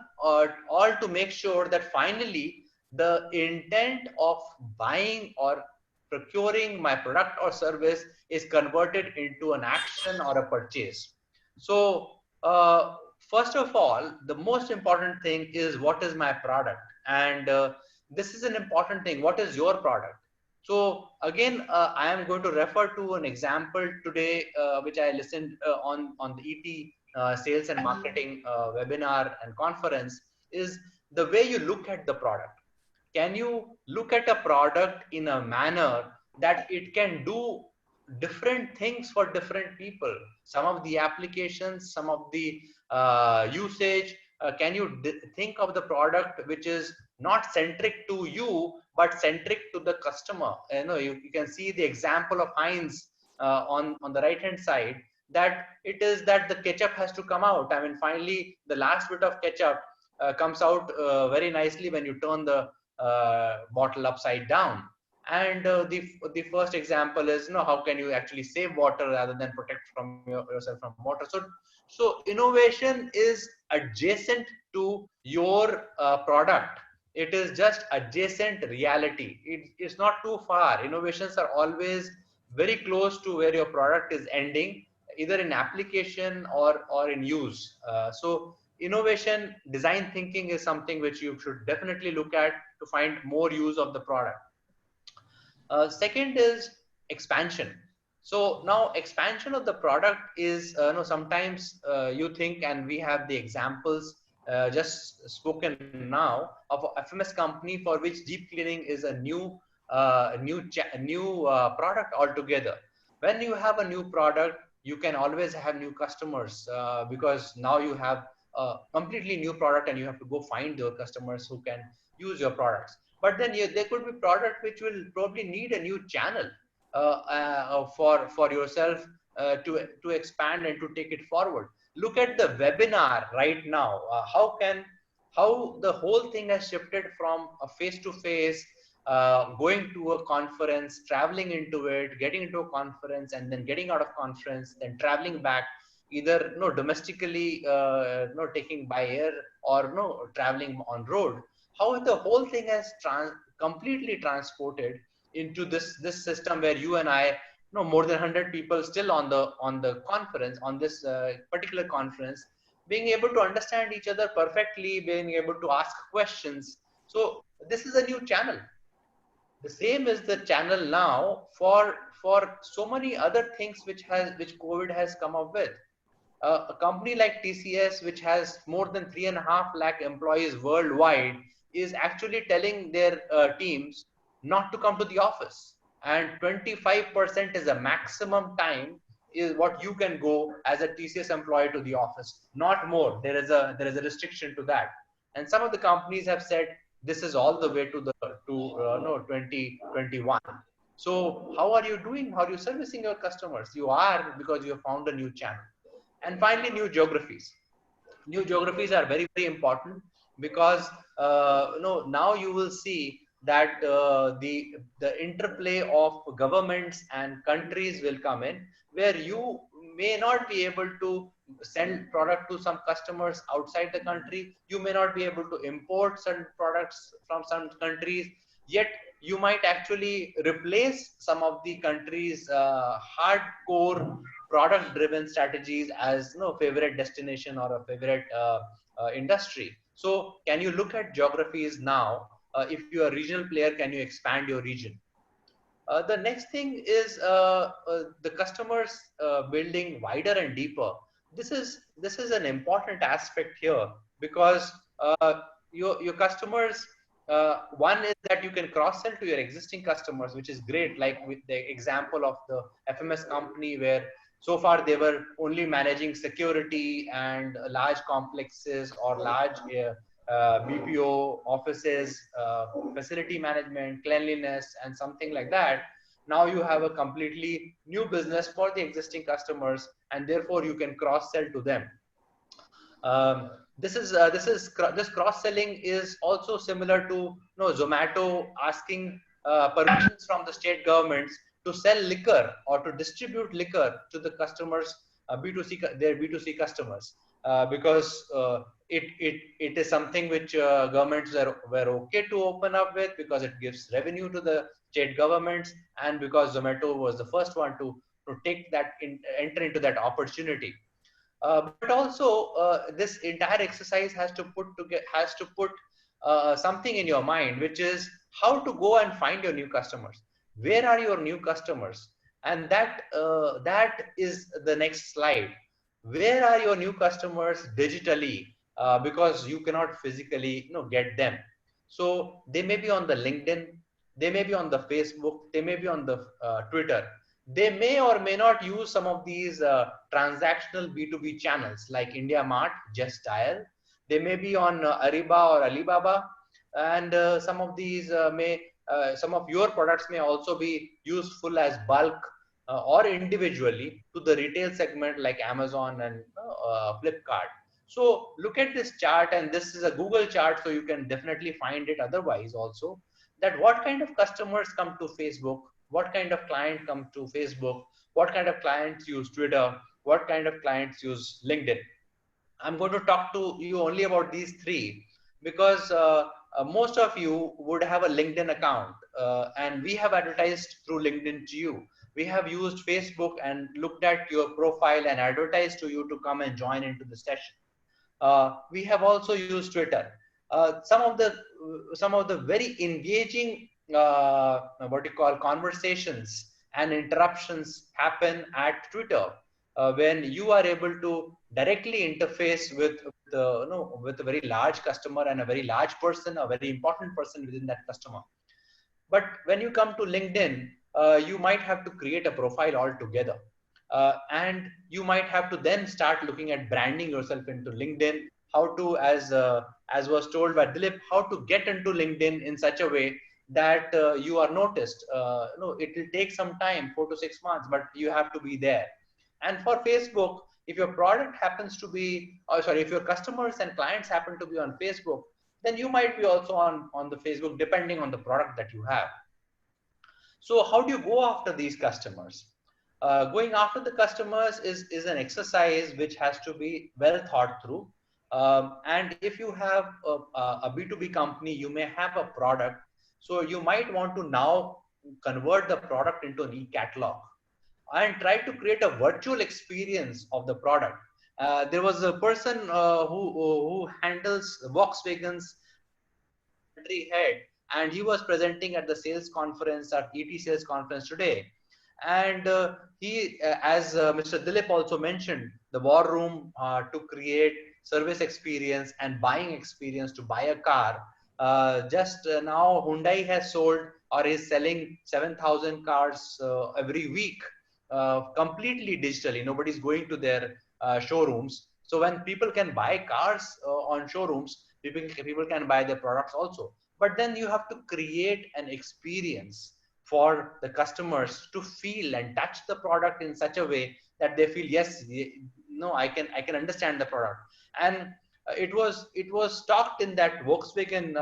to make sure that finally the intent of buying or procuring my product or service is converted into an action or a purchase. So first of all, the most important thing is what is my product, and this is an important thing. What is your product? So again, I am going to refer to an example today, which I listened on the ET sales and marketing webinar and conference, is the way you look at the product. Can you look at a product in a manner that it can do different things for different people? Some of the applications, some of the usage, can you think of the product which is not centric to you but centric to the customer? You can see the example of Heinz on the right hand side, that it is that the ketchup has to come out. I mean, finally the last bit of ketchup comes out very nicely when you turn the bottle upside down. And the first example is, how can you actually save water rather than protect yourself from water? So innovation is adjacent to your product. It is just adjacent reality. It's not too far. Innovations are always very close to where your product is ending, either in application or in use. So innovation, design thinking is something which you should definitely look at to find more use of the product. Second is expansion. So now expansion of the product is, sometimes you think, and we have the examples just spoken now of a FMS company for which deep cleaning is a new product altogether. When you have a new product, you can always have new customers, because now you have a completely new product and you have to go find your customers who can use your products. But then there could be product which will probably need a new channel for yourself to expand and to take it forward. Look at the webinar right now. How the whole thing has shifted from a face-to-face, going to a conference, traveling into it, getting into a conference, and then getting out of conference, then traveling back, either domestically, taking by air, or traveling on road. How the whole thing has completely transported into this system where you and I, more than 100 people still on the conference, on this particular conference, being able to understand each other perfectly, being able to ask questions. So this is a new channel. The same is the channel now for so many other things which COVID has come up with. A company like TCS, which has more than 3.5 lakh employees worldwide, is actually telling their teams not to come to the office, and 25% is the maximum time is what you can go as a TCS employee to the office, not more. There is a restriction to that, and some of the companies have said this is all the way to 2021. So how are you doing? How are you servicing your customers? You are, because you have found a new channel. And finally, new geographies. New geographies are very, very important, because now you will see that the interplay of governments and countries will come in, where you may not be able to send product to some customers outside the country. You may not be able to import certain products from some countries, yet you might actually replace some of the countries' hardcore product driven strategies as favorite destination or a favorite industry. So can you look at geographies now? If you're a regional player, can you expand your region? The next thing is the customers building wider and deeper. This is an important aspect here, because your customers, one is that you can cross sell to your existing customers, which is great, like with the example of the FMS company, where so far they were only managing security and large complexes or large BPO offices, facility management, cleanliness, and something like that. Now you have a completely new business for the existing customers, and therefore you can cross sell to them. This cross selling is also similar to, Zomato asking permissions from the state governments to sell liquor or to distribute liquor to the customers, their B2C customers, because it is something which governments were okay to open up with, because it gives revenue to the state governments, and because Zomato was the first one to take that enter into that opportunity. But also, this entire exercise has to put something in your mind, which is how to go and find your new customers. Where are your new customers? And that is the next slide. Where are your new customers digitally? Because you cannot physically, get them. So they may be on the LinkedIn, they may be on the Facebook, they may be on the Twitter. They may or may not use some of these transactional B2B channels like India Mart, Just Dial. They may be on Ariba or Alibaba, and some of your products may also be useful as bulk or individually to the retail segment like Amazon and Flipkart. So look at this chart, and this is a Google chart, so you can definitely find it otherwise also, that what kind of customers come to Facebook, what kind of client come to Facebook, what kind of clients use Twitter, what kind of clients use LinkedIn. I'm going to talk to you only about these three, because most of you would have a LinkedIn account, and we have advertised through LinkedIn to you. We have used Facebook and looked at your profile and advertised to you to come and join into the session. We have also used Twitter. Some of the very engaging what you call conversations and interruptions happen at Twitter, when you are able to directly interface with a very large customer and a very large person, a very important person within that customer. But when you come to LinkedIn, you might have to create a profile altogether. And you might have to then start looking at branding yourself into LinkedIn, how to, as was told by Dilip, how to get into LinkedIn in such a way that you are noticed. It will take some time, 4 to 6 months, but you have to be there. And for Facebook, if your product happens to be, if your customers and clients happen to be on Facebook, then you might be also on the Facebook, depending on the product that you have. So how do you go after these customers? Going after the customers is an exercise which has to be well thought through. And if you have a B2B company, you may have a product. So you might want to now convert the product into an e-catalog and try to create a virtual experience of the product. There was a person who handles Volkswagen's country head, and he was presenting at the sales conference, at ET sales conference today. And as Mr. Dilip also mentioned, the war room to create service experience and buying experience to buy a car. Just now, Hyundai has sold or is selling 7,000 cars every week, completely digitally. Nobody's going to their showrooms. So when people can buy cars on showrooms, people can buy their products also. But then you have to create an experience for the customers to feel and touch the product in such a way that they feel, yes, I can understand the product. And it was talked in that Volkswagen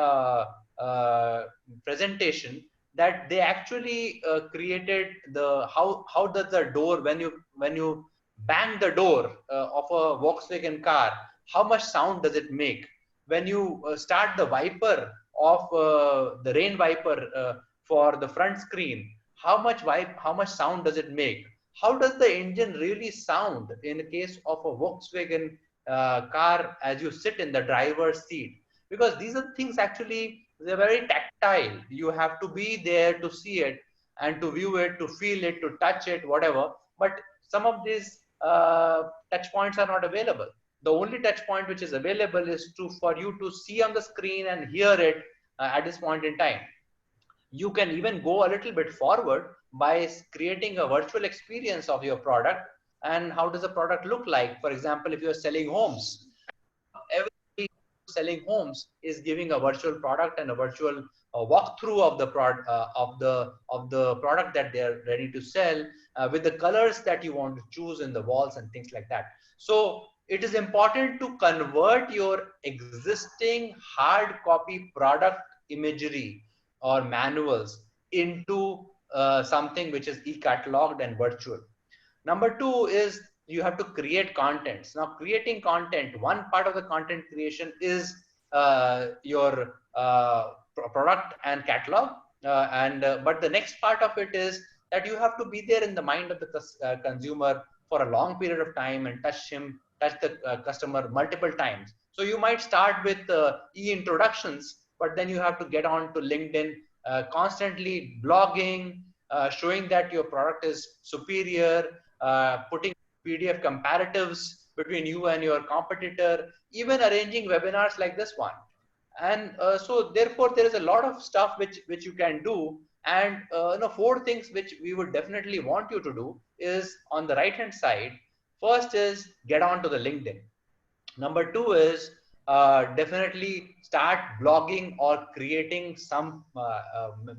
presentation that they actually created how does the door, when you bang the door of a Volkswagen car, how much sound does it make? When you start the wiper of the rain wiper for the front screen, how much sound does it make? How does the engine really sound in the case of a Volkswagen car as you sit in the driver's seat? Because these are things, actually, they're very tactile. You have to be there to see it. and to view it, to feel it, to touch it, whatever. But some of these touch points are not available. The only touch point which is available is for you to see on the screen and hear it at this point in time. You can even go a little bit forward by creating a virtual experience of your product. And how does the product look like? For example, if you're selling homes, everybody selling homes is giving a virtual product and a virtual walkthrough of the product product that they're ready to sell, with the colors that you want to choose in the walls and things like that. So it is important to convert your existing hard copy product imagery or manuals into something which is e-cataloged and virtual. Number two is you have to create contents. Now, creating content, one part of the content creation is your product and catalog, but the next part of it is that you have to be there in the mind of the consumer for a long period of time and touch the customer multiple times. So you might start with e-introductions, but then you have to get on to LinkedIn, constantly blogging, showing that your product is superior, putting PDF comparatives between you and your competitor, even arranging webinars like this one. And so therefore there is a lot of stuff which you can do. And four things which we would definitely want you to do is on the right hand side. First is get on to the LinkedIn. Number two is definitely start blogging or creating some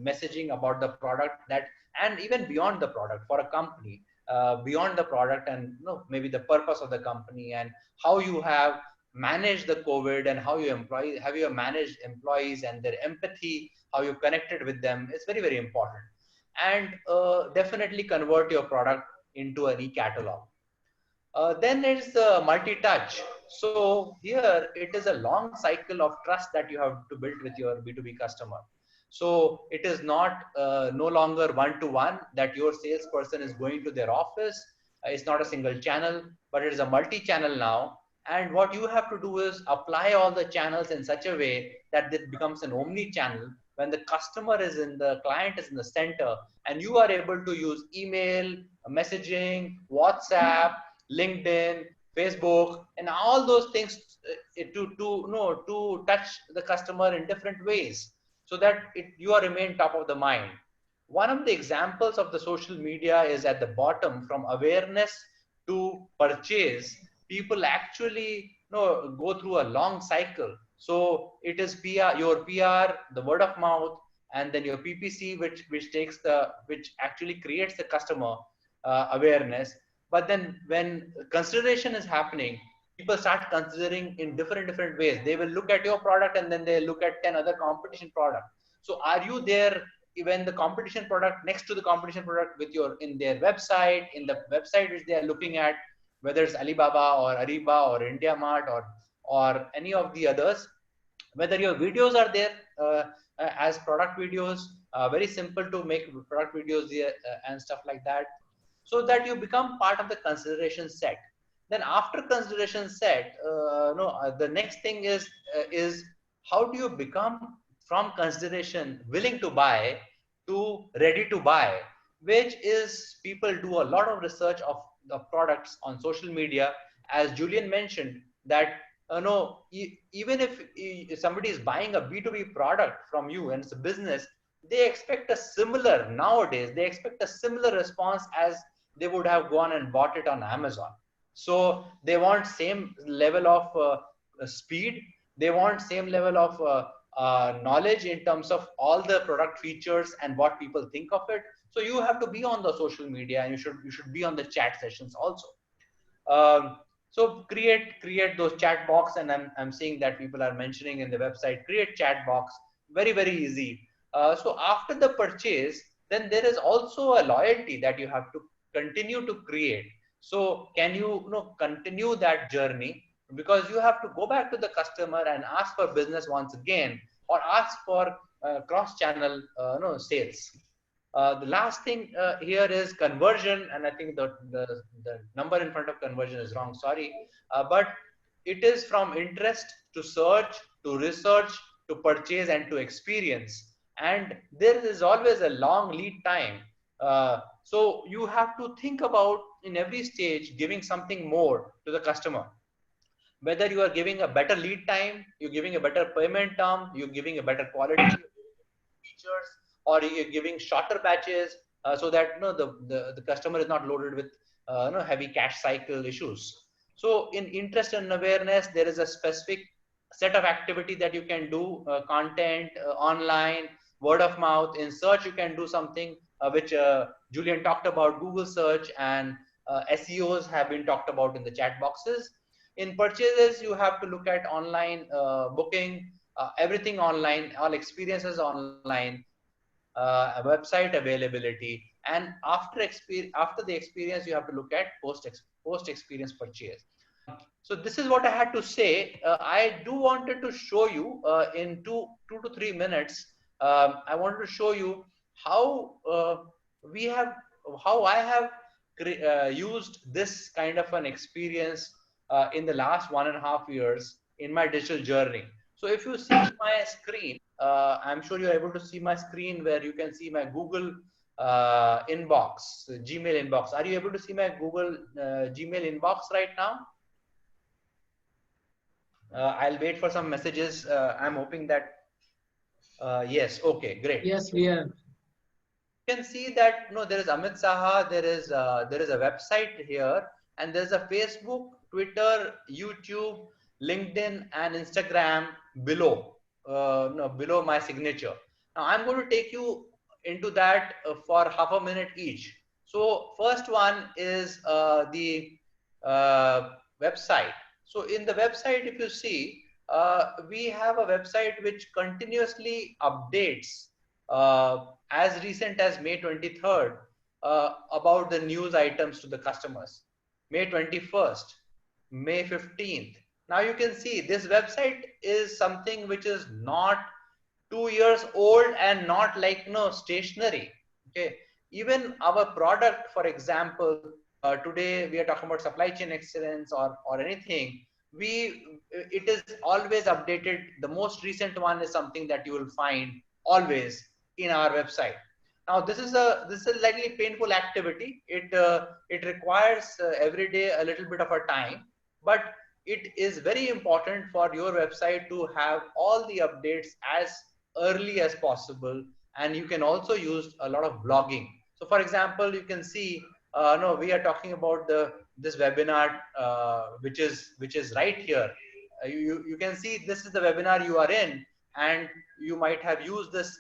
messaging about the product, that and even beyond the product for a company, beyond the product, and maybe the purpose of the company and how you have managed the COVID and how you managed employees and their empathy, how you connected with them. It's very, very important. And definitely convert your product into an e-catalog. Then it's the multi-touch. So here it is a long cycle of trust that you have to build with your B2B customer. So it is not no longer one-to-one that your salesperson is going to their office. It's not a single channel, but it is a multi-channel now. And what you have to do is apply all the channels in such a way that it becomes an omni-channel when the client is in the center, and you are able to use email, messaging, WhatsApp, LinkedIn, Facebook, and all those things to touch the customer in different ways, so that you are remain top of the mind. One of the examples of the social media is at the bottom, from awareness to purchase. People actually go through a long cycle. So it is your PR, the word of mouth, and then your PPC, which actually creates the customer awareness. But then when consideration is happening, people start considering in different ways. They will look at your product and then they look at 10 other competition products. So are you there when the competition product, next to the competition product, in their website, in the website which they are looking at, whether it's Alibaba or Ariba or IndiaMart or any of the others, whether your videos are there as product videos, very simple to make product videos there, and stuff like that, so that you become part of the consideration set. Then after consideration set, the next thing is how do you become from consideration willing to buy to ready to buy, which is people do a lot of research of the products on social media. As Julian mentioned, that even if somebody is buying a B2B product from you and it's a business, they expect nowadays they expect a similar response as they would have gone and bought it on Amazon. So they want same level of speed. They want same level of knowledge in terms of all the product features and what people think of it. So you have to be on the social media, and you should be on the chat sessions also. So create those chat box, and I'm seeing that people are mentioning in the website, create chat box, very easy. So after the purchase, then there is also a loyalty that you have to continue to create. So can you continue that journey, because you have to go back to the customer and ask for business once again, or ask for cross-channel sales. The last thing here is conversion, and I think the number in front of conversion is wrong, sorry, but it is from interest to search to research to purchase and to experience. and there is always a long lead time. So you have to think about in every stage giving something more to the customer, whether you are giving a better lead time, you're giving a better payment term, you're giving a better quality features, or you're giving shorter batches, so that the customer is not loaded with heavy cash cycle issues. So in interest and awareness, there is a specific set of activity that you can do, content, online, word of mouth. In search, you can do something which Julian talked about, Google search, and SEOs have been talked about in the chat boxes. In purchases, you have to look at online booking, everything online, all experiences online, website availability, and after the experience, you have to look at post experience purchase. So this is what I had to say. I do wanted to show you in two to 3 minutes. I wanted to show you how we have how I have used this kind of an experience in the last 1.5 years in my digital journey. So if you see my screen, I'm sure you're able to see my screen where you can see my Google inbox, Gmail inbox. Are you able to see my Google Gmail inbox right now? I'll wait for some messages. I'm hoping that yes. Okay, great. Yes, we are. You can see that there is Amit Saha, there is a website here, and there's a Facebook, Twitter, YouTube, LinkedIn, and Instagram below. No, below my signature. Now I'm going to take you into that for half a minute each. So first one is the website. So in the website, if you see, we have a website which continuously updates as recent as May 23rd about the news items to the customers. May 21st, May 15th. Now you can see this website is something which is not 2 years old and not like stationary. Okay, even our product, for example, today we are talking about supply chain excellence or anything. It is always updated. The most recent one is something that you will find always in our website. Now this is likely painful activity. It requires every day a little bit of a time, but it is very important for your website to have all the updates as early as possible. And you can also use a lot of blogging. So for example, you can see no, we are talking about this webinar which is right here. You can see this is the webinar you are in, and you might have used this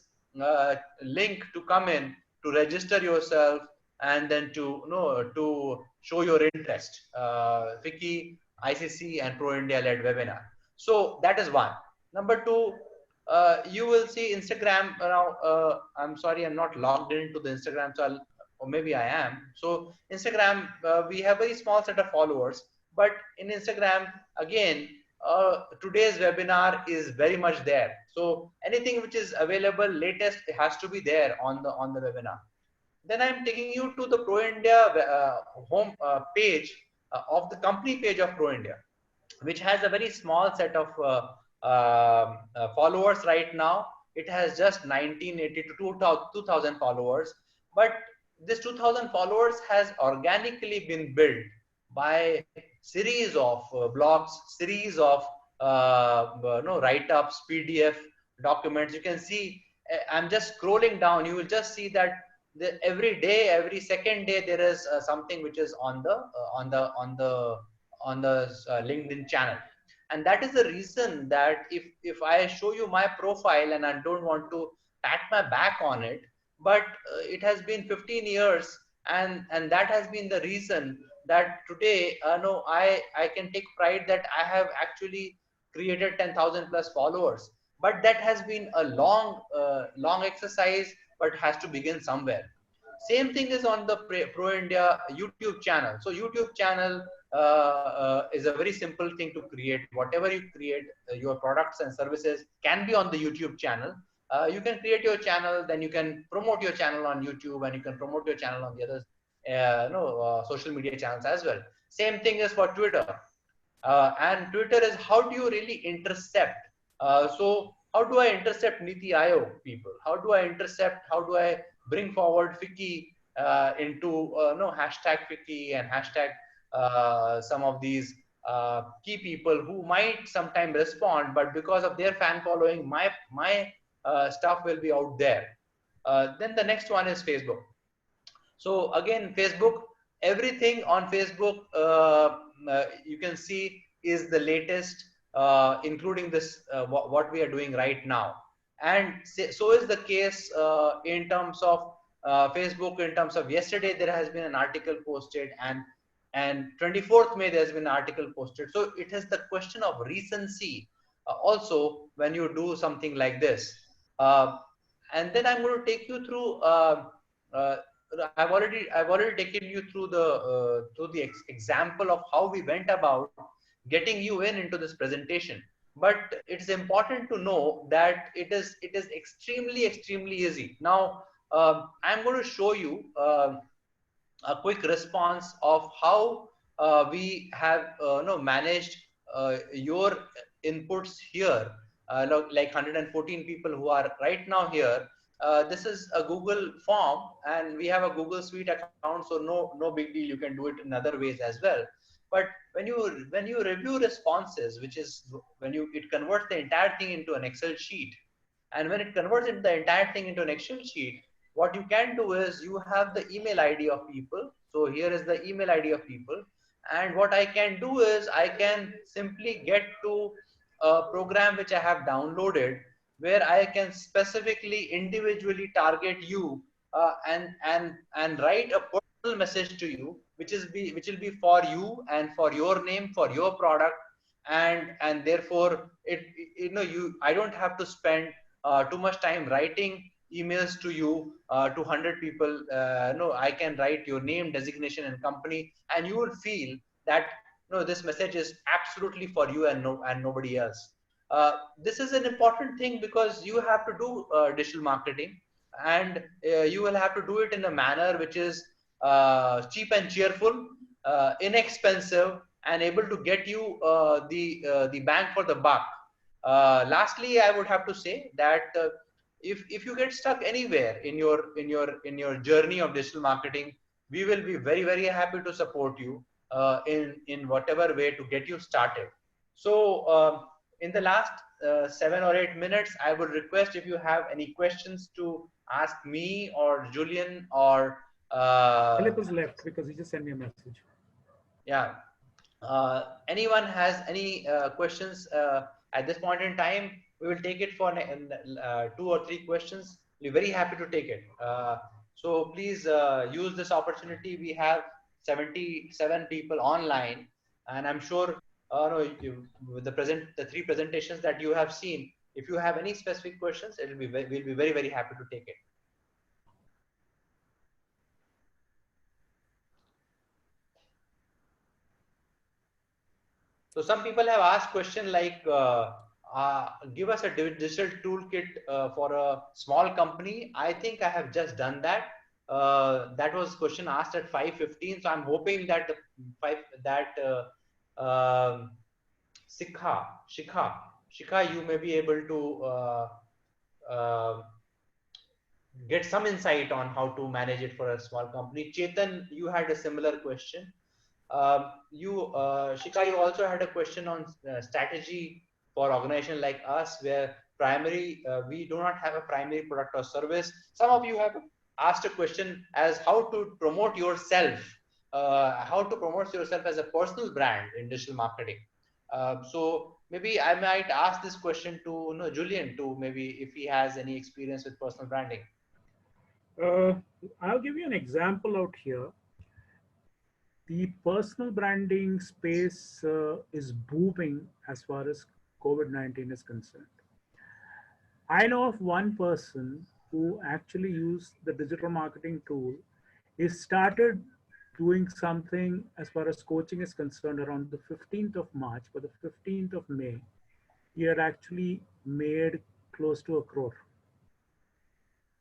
link to come in to register yourself, and then to show your interest. Vicky, ICC, and Pro India led webinar. So that is one. Number two, you will see Instagram now. I'm sorry, I'm not logged into the Instagram, so or maybe I am. So Instagram, we have a very small set of followers, but in Instagram, again, today's webinar is very much there. So anything which is available latest has to be there on the webinar. Then I'm taking you to the Pro India home page of the company page of Pro India, which has a very small set of followers right now. It has just 1980 to 2000 followers, but this 2000 followers has organically been built by series of blogs, series of no write-ups, PDF documents. You can see, I'm just scrolling down. You will just see that every day, every second day, there is something which is on the LinkedIn channel. And that is the reason that if I show you my profile, and I don't want to pat my back on it, but it has been 15 years, and that has been the reason that today no, I can take pride that I have actually created 10,000 plus followers. But that has been a long exercise, but has to begin somewhere. Same thing is on the Pro India YouTube channel. So YouTube channel is a very simple thing to create. Whatever you create, your products and services can be on the YouTube channel. You can create your channel, then you can promote your channel on YouTube, and you can promote your channel on the other social media channels as well. Same thing is for Twitter. And Twitter is how do you really intercept? So how do I intercept Niti Aayog people? How do I bring forward FICCI into no hashtag FICCI and hashtag some of these key people who might sometime respond, but because of their fan following, my stuff will be out there. Then the next one is Facebook. So again, Facebook, everything on Facebook, you can see is the latest, including this, what we are doing right now. And so is the case in terms of Facebook. In terms of yesterday, there has been an article posted, and 24th May, there's been an article posted. So it is the question of recency also when you do something like this. And then I'm going to take you through uh, I've already taken you through the example of how we went about getting you into this presentation. But it's important to know that it is extremely easy. Now I'm going to show you a quick response of how we have managed your inputs here, like 114 people who are right now here. This is a Google form, and we have a Google Suite account, so no big deal. You can do it in other ways as well. But when you review responses, which is when it converts the entire thing into an Excel sheet, and when it converts the entire thing into an Excel sheet, what you can do is you have the email ID of people. So here is the email ID of people. And what I can do is I can simply get to a program which I have downloaded, where I can specifically individually target you, and write a personal message to you, which will be for you and for your name, for your product. And therefore I don't have to spend too much time writing emails to you, to 100 people. No, I can write your name, designation, and company, and you will feel that no, this message is absolutely for you and nobody else. This is an important thing because you have to do digital marketing, and you will have to do it in a manner which is cheap and cheerful, inexpensive, and able to get you the bang for the buck. Lastly, I would have to say that if you get stuck anywhere in your journey of digital marketing, we will be very happy to support you in whatever way to get you started. So in the last 7 or 8 minutes, I would request if you have any questions to ask me or Julian or Philip is left because he just sent me a message. yeah. Anyone has any questions at this point in time? We will take it for 2 or 3 questions. We're very happy to take it. So please use this opportunity. We have 77 people online, and I'm sure no, with the 3 presentations that you have seen, if you have any specific questions, we'll be very happy to take it. So some people have asked question like, give us a digital toolkit for a small company. I think I have just done that. That was question asked at 5:15. So I'm hoping that Shikha, you may be able to uh, get some insight on how to manage it for a small company. Chetan, you had a similar question. Shika, you also had a question on strategy for organization like us, where we do not have a primary product or service. Some of you have asked a question as how to promote yourself, as a personal brand in digital marketing. So maybe I might ask this question to Julian, to maybe if he has any experience with personal branding. I'll give you an example out here. The personal branding space is booming as far as COVID-19 is concerned. I know of one person who actually used the digital marketing tool. He started doing something as far as coaching is concerned around the 15th of March. By the 15th of May, he had actually made close to 1 crore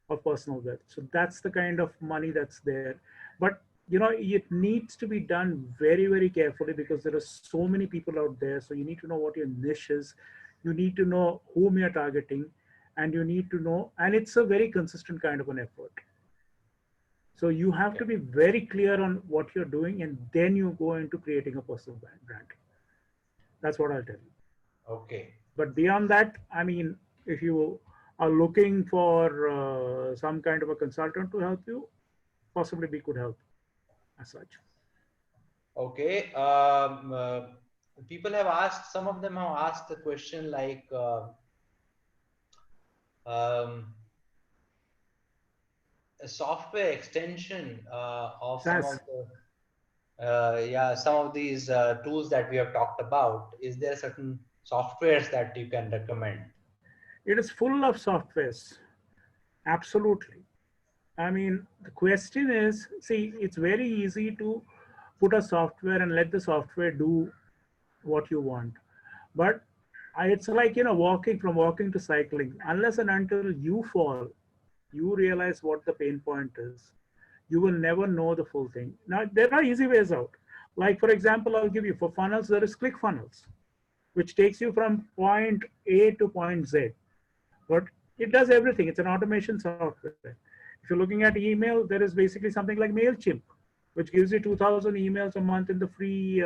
of personal wealth. So that's the kind of money that's there. But it needs to be done very carefully because there are so many people out there. So you need to know what your niche is. you need to know whom you're targeting, and you need to know, and it's a very consistent kind of an effort. So you have to be very clear on what you're doing, and then you go into creating a personal brand. That's what I'll tell you. Okay. But beyond that, I mean, if you are looking for some kind of a consultant to help you, possibly we could help as such. Okay. People have asked, some of them have asked the question like, a software extension of some SaaS. of some of these tools that we have talked about. Is there certain softwares that you can recommend? It is full of softwares. Absolutely. I mean, the question is, see, it's very easy to put a software and let the software do what you want. But it's like, walking to cycling. Unless and until you fall, you realize what the pain point is, you will never know the full thing. Now, there are easy ways out. Like, for example, I'll give you, for funnels, there is ClickFunnels, which takes you from point A to point Z. But it does everything. It's an automation software. If you're looking at email, there is basically something like MailChimp, which gives you 2,000 emails a month in the free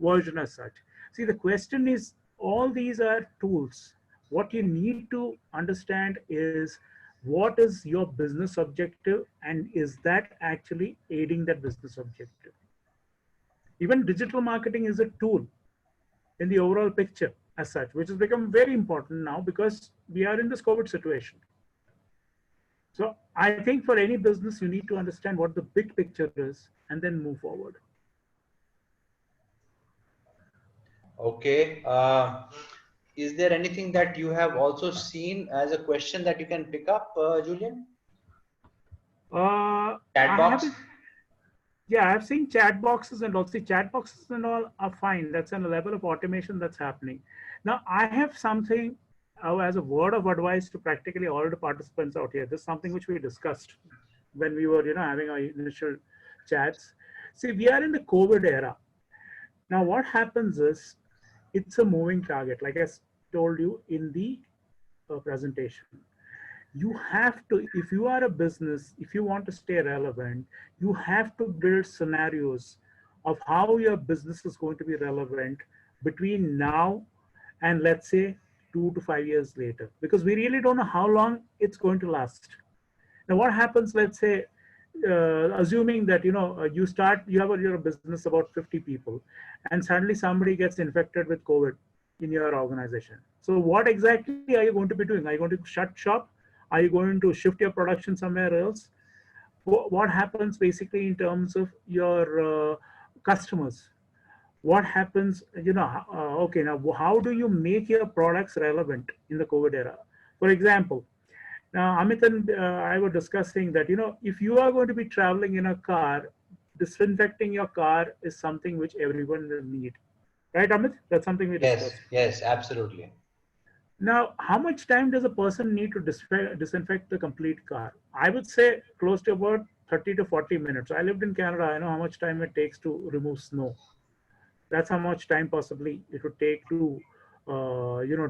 version as such. See, the question is, all these are tools. What you need to understand is, what is your business objective, and is that actually aiding that business objective? Even digital marketing is a tool in the overall picture as such, which has become very important now because we are in this COVID situation. So I think for any business, you need to understand what the big picture is and then move forward. Okay. Is there anything that you have also seen as a question that you can pick up, Julian? Chat box? I've seen chat boxes, and also chat boxes and all are fine. That's a level of automation that's happening. Now, I have something as a word of advice to practically all the participants out here. This is something which we discussed when we were, having our initial chats. See, we are in the COVID era. Now, what happens is, it's a moving target, like I told you in the presentation. You have to, if you are a business, if you want to stay relevant, you have to build scenarios of how your business is going to be relevant between now and, let's say, 2 to 5 years later, because we really don't know how long it's going to last. Now, what happens, let's say, assuming that, you're a business about 50 people, and suddenly somebody gets infected with COVID in your organization. So what exactly are you going to be doing? Are you going to shut shop? Are you going to shift your production somewhere else? What happens basically in terms of your customers? What happens, okay, now how do you make your products relevant in the COVID era? For example, now Amit and I were discussing that, if you are going to be traveling in a car, disinfecting your car is something which everyone will need. Right, Amit? That's something we discussed. Yes, absolutely. Now, how much time does a person need to disinfect the complete car? I would say close to about 30 to 40 minutes. I lived in Canada. I know how much time it takes to remove snow. That's how much time possibly it would take to,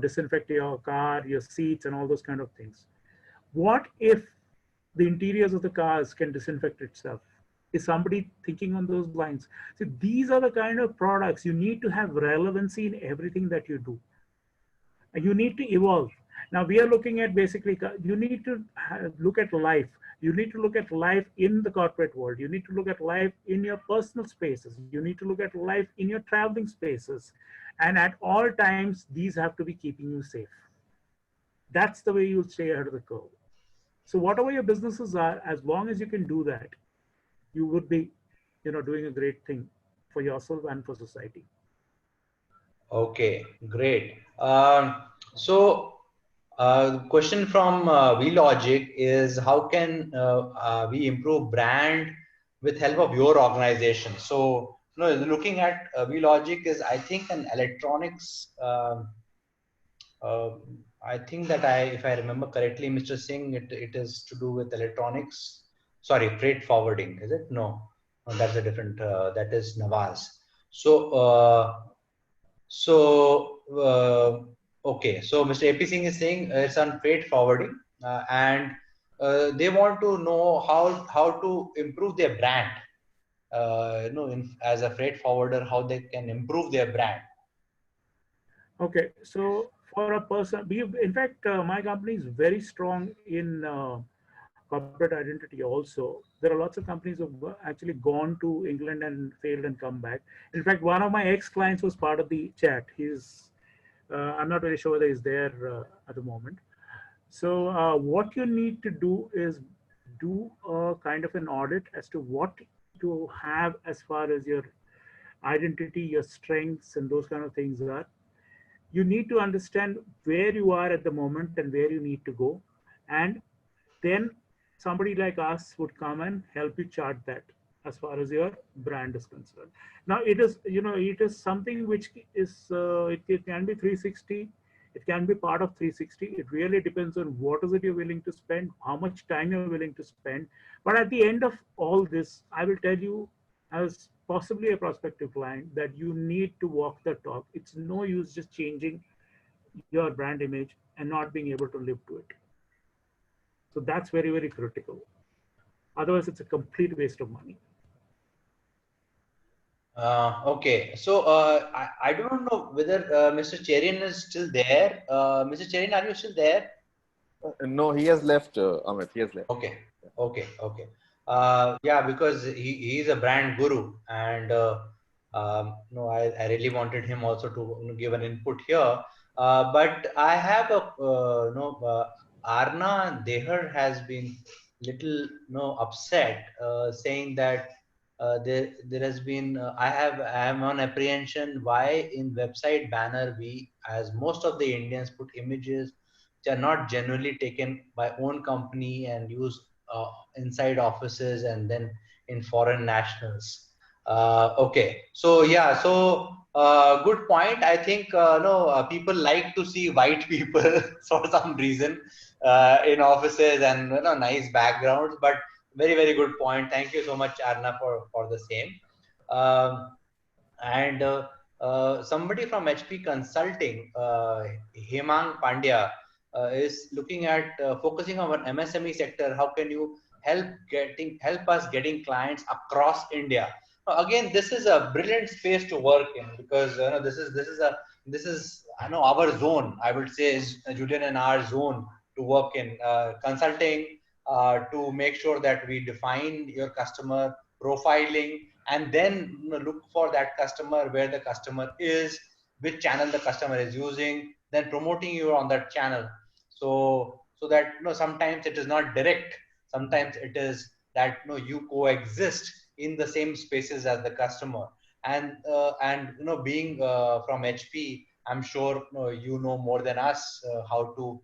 disinfect your car, your seats, and all those kind of things. What if the interiors of the cars can disinfect itself? Is somebody thinking on those lines? So these are the kind of products you need to have relevancy in everything that you do. You need to evolve. Now we are looking at basically, you need to look at life. You need to look at life in the corporate world. You need to look at life in your personal spaces. You need to look at life in your traveling spaces. And at all times, these have to be keeping you safe. That's the way you'll stay ahead of the curve. So whatever your businesses are, as long as you can do that, you would be, doing a great thing for yourself and for society. Okay, great. Question from VLogic is, how can we improve brand with help of your organization? So, looking at VLogic is, I think, an electronics. I think that if I remember correctly, Mr. Singh, it is to do with electronics. Sorry, freight forwarding, is it? No, that's a different. That is Nawaz. So, Okay, so Mr. AP Singh is saying it's on freight forwarding, and they want to know how to improve their brand. As a freight forwarder, how they can improve their brand. Okay, so for a person, in fact, my company is very strong in corporate identity also. There are lots of companies who've actually gone to England and failed and come back. In fact, one of my ex-clients was part of the chat. I'm not very sure whether he's there at the moment. So what you need to do is do a kind of an audit as to what to have as far as your identity, your strengths, and those kind of things are. You need to understand where you are at the moment and where you need to go, and then somebody like us would come and help you chart that as far as your brand is concerned. Now it is, it is something which is it can be 360, it can be part of 360. It really depends on what is it you're willing to spend, how much time you're willing to spend. But at the end of all this, I will tell you, as possibly a prospective client, that you need to walk the talk. It's no use just changing your brand image and not being able to live to it. So that's very, very critical. Otherwise, it's a complete waste of money. Okay, so I don't know whether Mr. Cherian is still there. Mr. Cherian, are you still there? No, he has left, Amit. He has left. Okay, okay. Yeah, because he is a brand guru, and no, I really wanted him also to give an input here. But I have a Arna Dehar has been little upset, saying that there has been I am on apprehension why in website banner we, as most of the Indians, put images which are not generally taken by own company and used inside offices and then in foreign nationals. Okay, so yeah, so good point. I think no people like to see white people for some reason in offices and nice backgrounds. But very good point. Thank you so much, Arna, for the same. Um, and somebody from HP Consulting, Hemang Pandya, is looking at focusing on MSME sector. How can you help us getting clients across India? Again, this is a brilliant space to work in, because this is I know our zone. I would say is Julian and our zone to work in consulting, to make sure that we define your customer profiling, and then look for that customer, where the customer is, which channel the customer is using, then promoting you on that channel. So that sometimes it is not direct, sometimes it is that you coexist in the same spaces as the customer. And being from HP, I'm sure you know more than us how to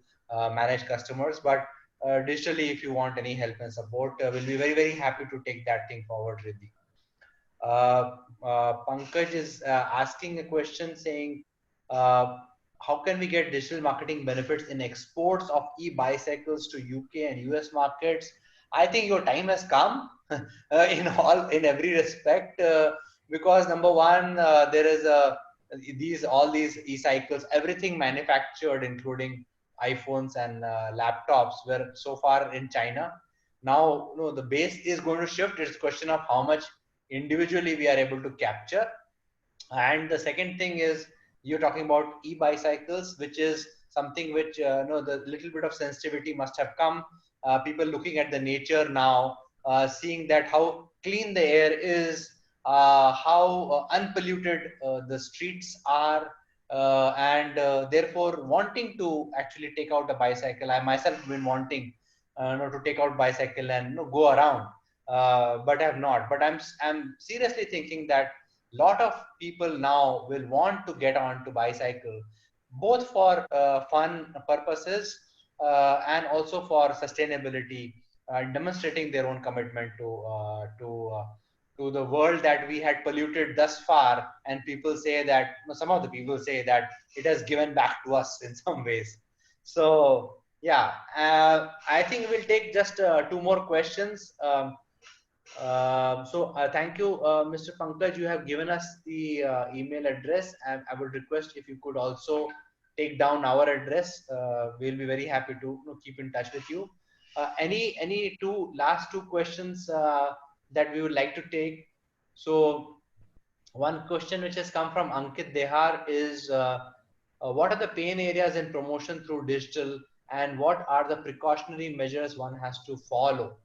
manage customers. But digitally, if you want any help and support, we'll be very happy to take that thing forward, Riddhi. Pankaj is asking a question saying, how can we get digital marketing benefits in exports of e-bicycles to UK and US markets? I think your time has come in every respect, because number one, there is all these e-cycles, everything manufactured, including iPhones and laptops, were so far in China. Now, the base is going to shift. It's a question of how much individually we are able to capture. And the second thing is, you're talking about e-bicycles, which is something which the little bit of sensitivity must have come. People looking at the nature now, seeing that how clean the air is, how unpolluted the streets are, and therefore wanting to actually take out a bicycle. I myself have been wanting to take out bicycle and go around, but have not. But I'm seriously thinking that lot of people now will want to get on to bicycle, both for fun purposes and also for sustainability, demonstrating their own commitment to the world that we had polluted thus far. And people say that, some of the people say that it has given back to us in some ways. So yeah, I think we'll take just two more questions. Thank you, Mr. Pankaj. You have given us the email address, and I would request if you could also take down our address. We'll be very happy to keep in touch with you. Any last two questions that we would like to take? So one question which has come from Ankit Dehar is, what are the pain areas in promotion through digital, and what are the precautionary measures one has to follow?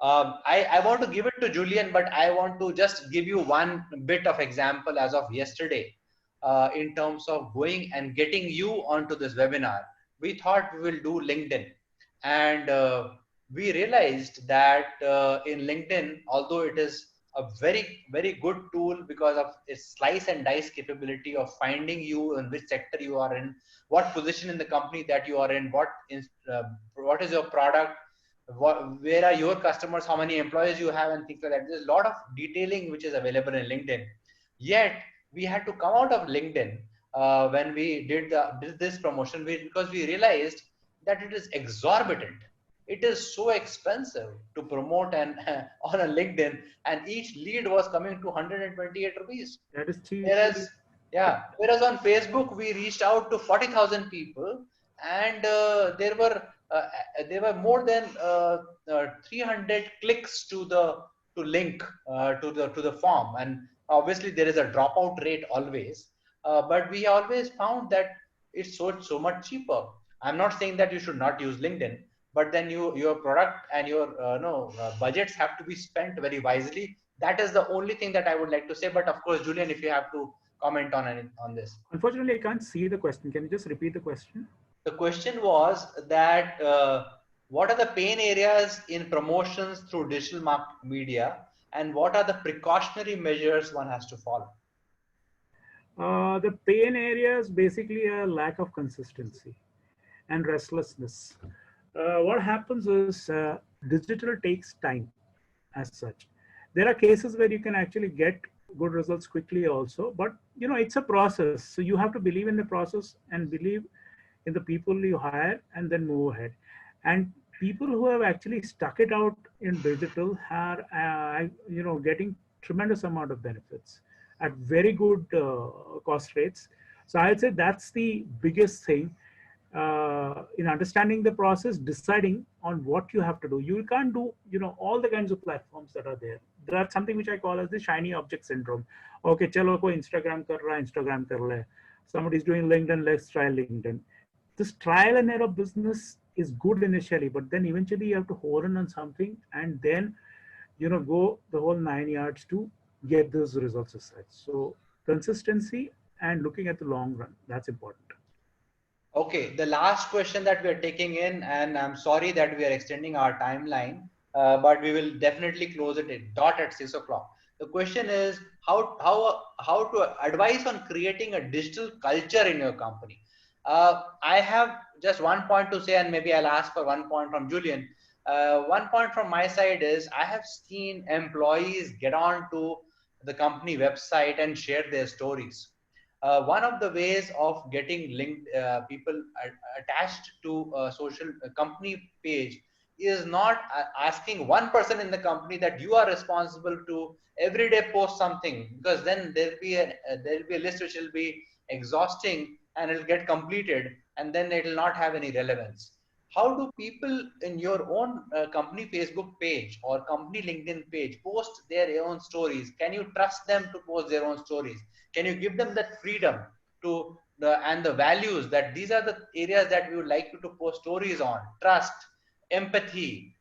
I want to give it to Julian, but I want to just give you one bit of example as of yesterday, in terms of going and getting you onto this webinar. We thought we will do LinkedIn, and we realized that in LinkedIn, although it is a very good tool because of its slice and dice capability of finding you in which sector you are in, what position in the company that you are in, what is your product, where are your customers, how many employees you have, and things like that. There's a lot of detailing which is available in LinkedIn. Yet we had to come out of LinkedIn when we did this promotion, because we realized that it is exorbitant. It is so expensive to promote and on a LinkedIn, and each lead was coming to 128 rupees. That is cheap. Whereas on Facebook we reached out to 40,000 people, and there were more than 300 clicks to the link to the form, and obviously there is a dropout rate always, but we always found that it's so much cheaper. I'm not saying that you should not use LinkedIn, but then your product and your budgets have to be spent very wisely. That is the only thing that I would like to say. But of course, Julian, if you have to comment on this. Unfortunately, I can't see the question. Can you just repeat the question? The question was that what are the pain areas in promotions through digital media, and what are the precautionary measures one has to follow? The pain areas basically a lack of consistency and restlessness. What happens is digital takes time as such. There are cases where you can actually get good results quickly also, but it's a process. So you have to believe in the process and believe in the people you hire and then move ahead. And people who have actually stuck it out in digital are, getting tremendous amount of benefits at very good cost rates. So I'd say that's the biggest thing in understanding the process, deciding on what you have to do. You can't do, all the kinds of platforms that are there. That's something which I call as the shiny object syndrome. Okay, chalo koi Instagram kar raha, Instagram kar le. Somebody's doing LinkedIn, let's try LinkedIn. This trial and error business is good initially, but then eventually you have to hone in on something and then, go the whole 9 yards to get those results as such. So consistency and looking at the long run, that's important. Okay, the last question that we are taking in, and I'm sorry that we are extending our timeline, but we will definitely close it at 6 o'clock. The question is how to advise on creating a digital culture in your company. I have just one point to say, and maybe I'll ask for one point from Julian. One point from my side is I have seen employees get on to the company website and share their stories. One of the ways of getting linked people attached to a social company page is not asking one person in the company that you are responsible to every day post something, because then there'll be a list which will be exhausting and it'll get completed, and then it will not have any relevance. How do people in your own company Facebook page or company LinkedIn page post their own stories? Can you trust them to post their own stories? Can you give them that freedom to the values that these are the areas that we would like you to post stories on? Trust, empathy,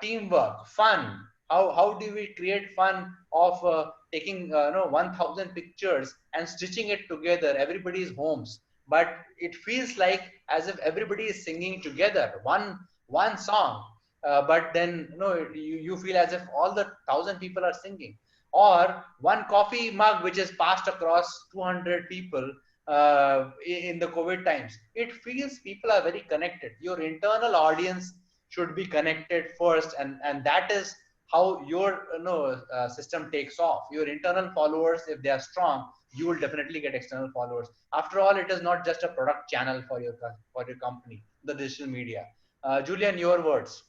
teamwork, fun. How do we create fun of taking 1,000 pictures and stitching it together, everybody's homes, but it feels like as if everybody is singing together one song, but then you feel as if all the 1,000 people are singing, or one coffee mug which is passed across 200 people in the COVID times. It feels people are very connected. Your internal audience should be connected first, and that is how your system takes off. Your internal followers, if they are strong, you will definitely get external followers. After all, it is not just a product channel for your company, the digital media. Julian, your words.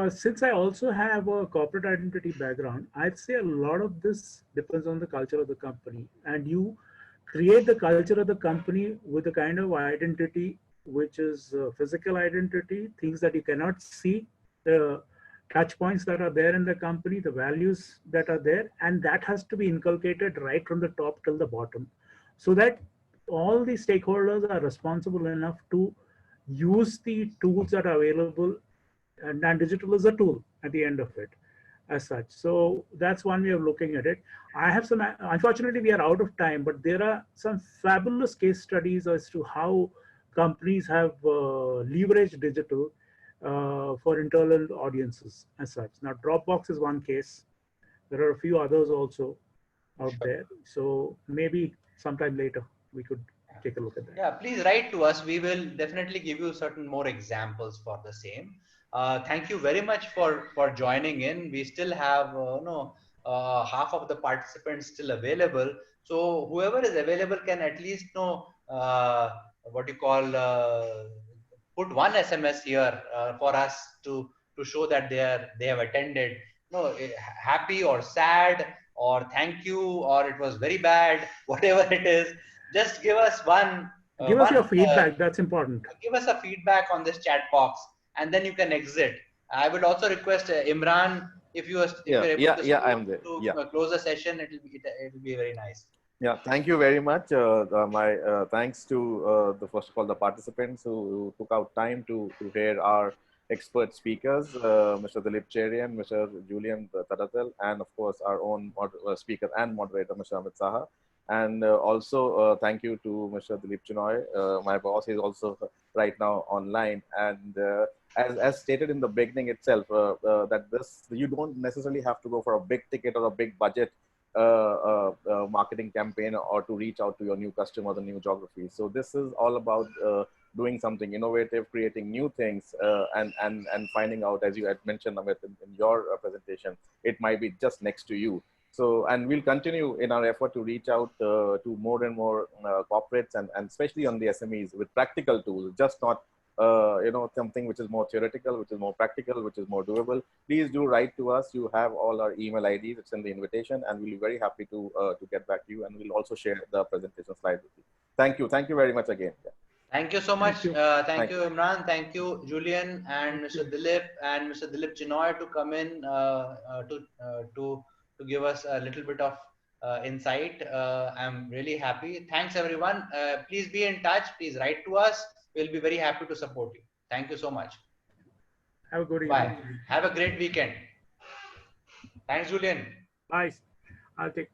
Since I also have a corporate identity background, I'd say a lot of this depends on the culture of the company. And you create the culture of the company with a kind of identity which is physical identity, things that you cannot see, the touch points that are there in the company, the values that are there, and that has to be inculcated right from the top till the bottom, so that all the stakeholders are responsible enough to use the tools that are available, and digital is a tool at the end of it as such. So that's one way of looking at it. I have some, unfortunately we are out of time, but there are some fabulous case studies as to how companies have leveraged digital for internal audiences as such. Now Dropbox is one case. There are a few others also out there. So maybe sometime later we could take a look at that. Yeah, please write to us. We will definitely give you certain more examples for the same. Thank you very much for joining in. We still have half of the participants still available. So whoever is available can at least what you call put one SMS here for us to show that they have attended. No, happy or sad or thank you or it was very bad, whatever it is. Just give us Give us your feedback. That's important. give us a feedback on this chat box, and then you can exit. I would also request Imran, if you're able I'm there. to close the session, it'll be very nice. Yeah, thank you very much. My thanks to the first of all the participants who took out time to hear our expert speakers, Mr. Dilip Cherian, Mr. Julian Tadatel, and of course our own speaker and moderator, Mr. Amit Saha. And also thank you to Mr. Dilip Chinoy, my boss. He's also right now online. And as stated in the beginning itself, that you don't necessarily have to go for a big ticket or a big budget marketing campaign or to reach out to your new customers and new geographies. So this is all about doing something innovative, creating new things, and finding out, as you had mentioned, Amit, in your presentation, it might be just next to you. So, and we'll continue in our effort to reach out to more and more corporates and especially on the SMEs with practical tools, just not something which is more theoretical, which is more practical, which is more doable. Please do write to us. You have all our email IDs. It's in the invitation, and we'll be very happy to get back to you. And we'll also share the presentation slides with you. Thank you. Thank you very much again. Yeah. Thank you so much. Thank you, Imran. Thank you, Julian and Mr. Dilip and Mr. Dilip Chinoy to come in to give us a little bit of insight. I'm really happy. Thanks, everyone. Please be in touch. Please write to us. We'll be very happy to support you. Thank you so much. Have a good evening. Bye. Have a great weekend. Thanks, Julian. Bye. I'll take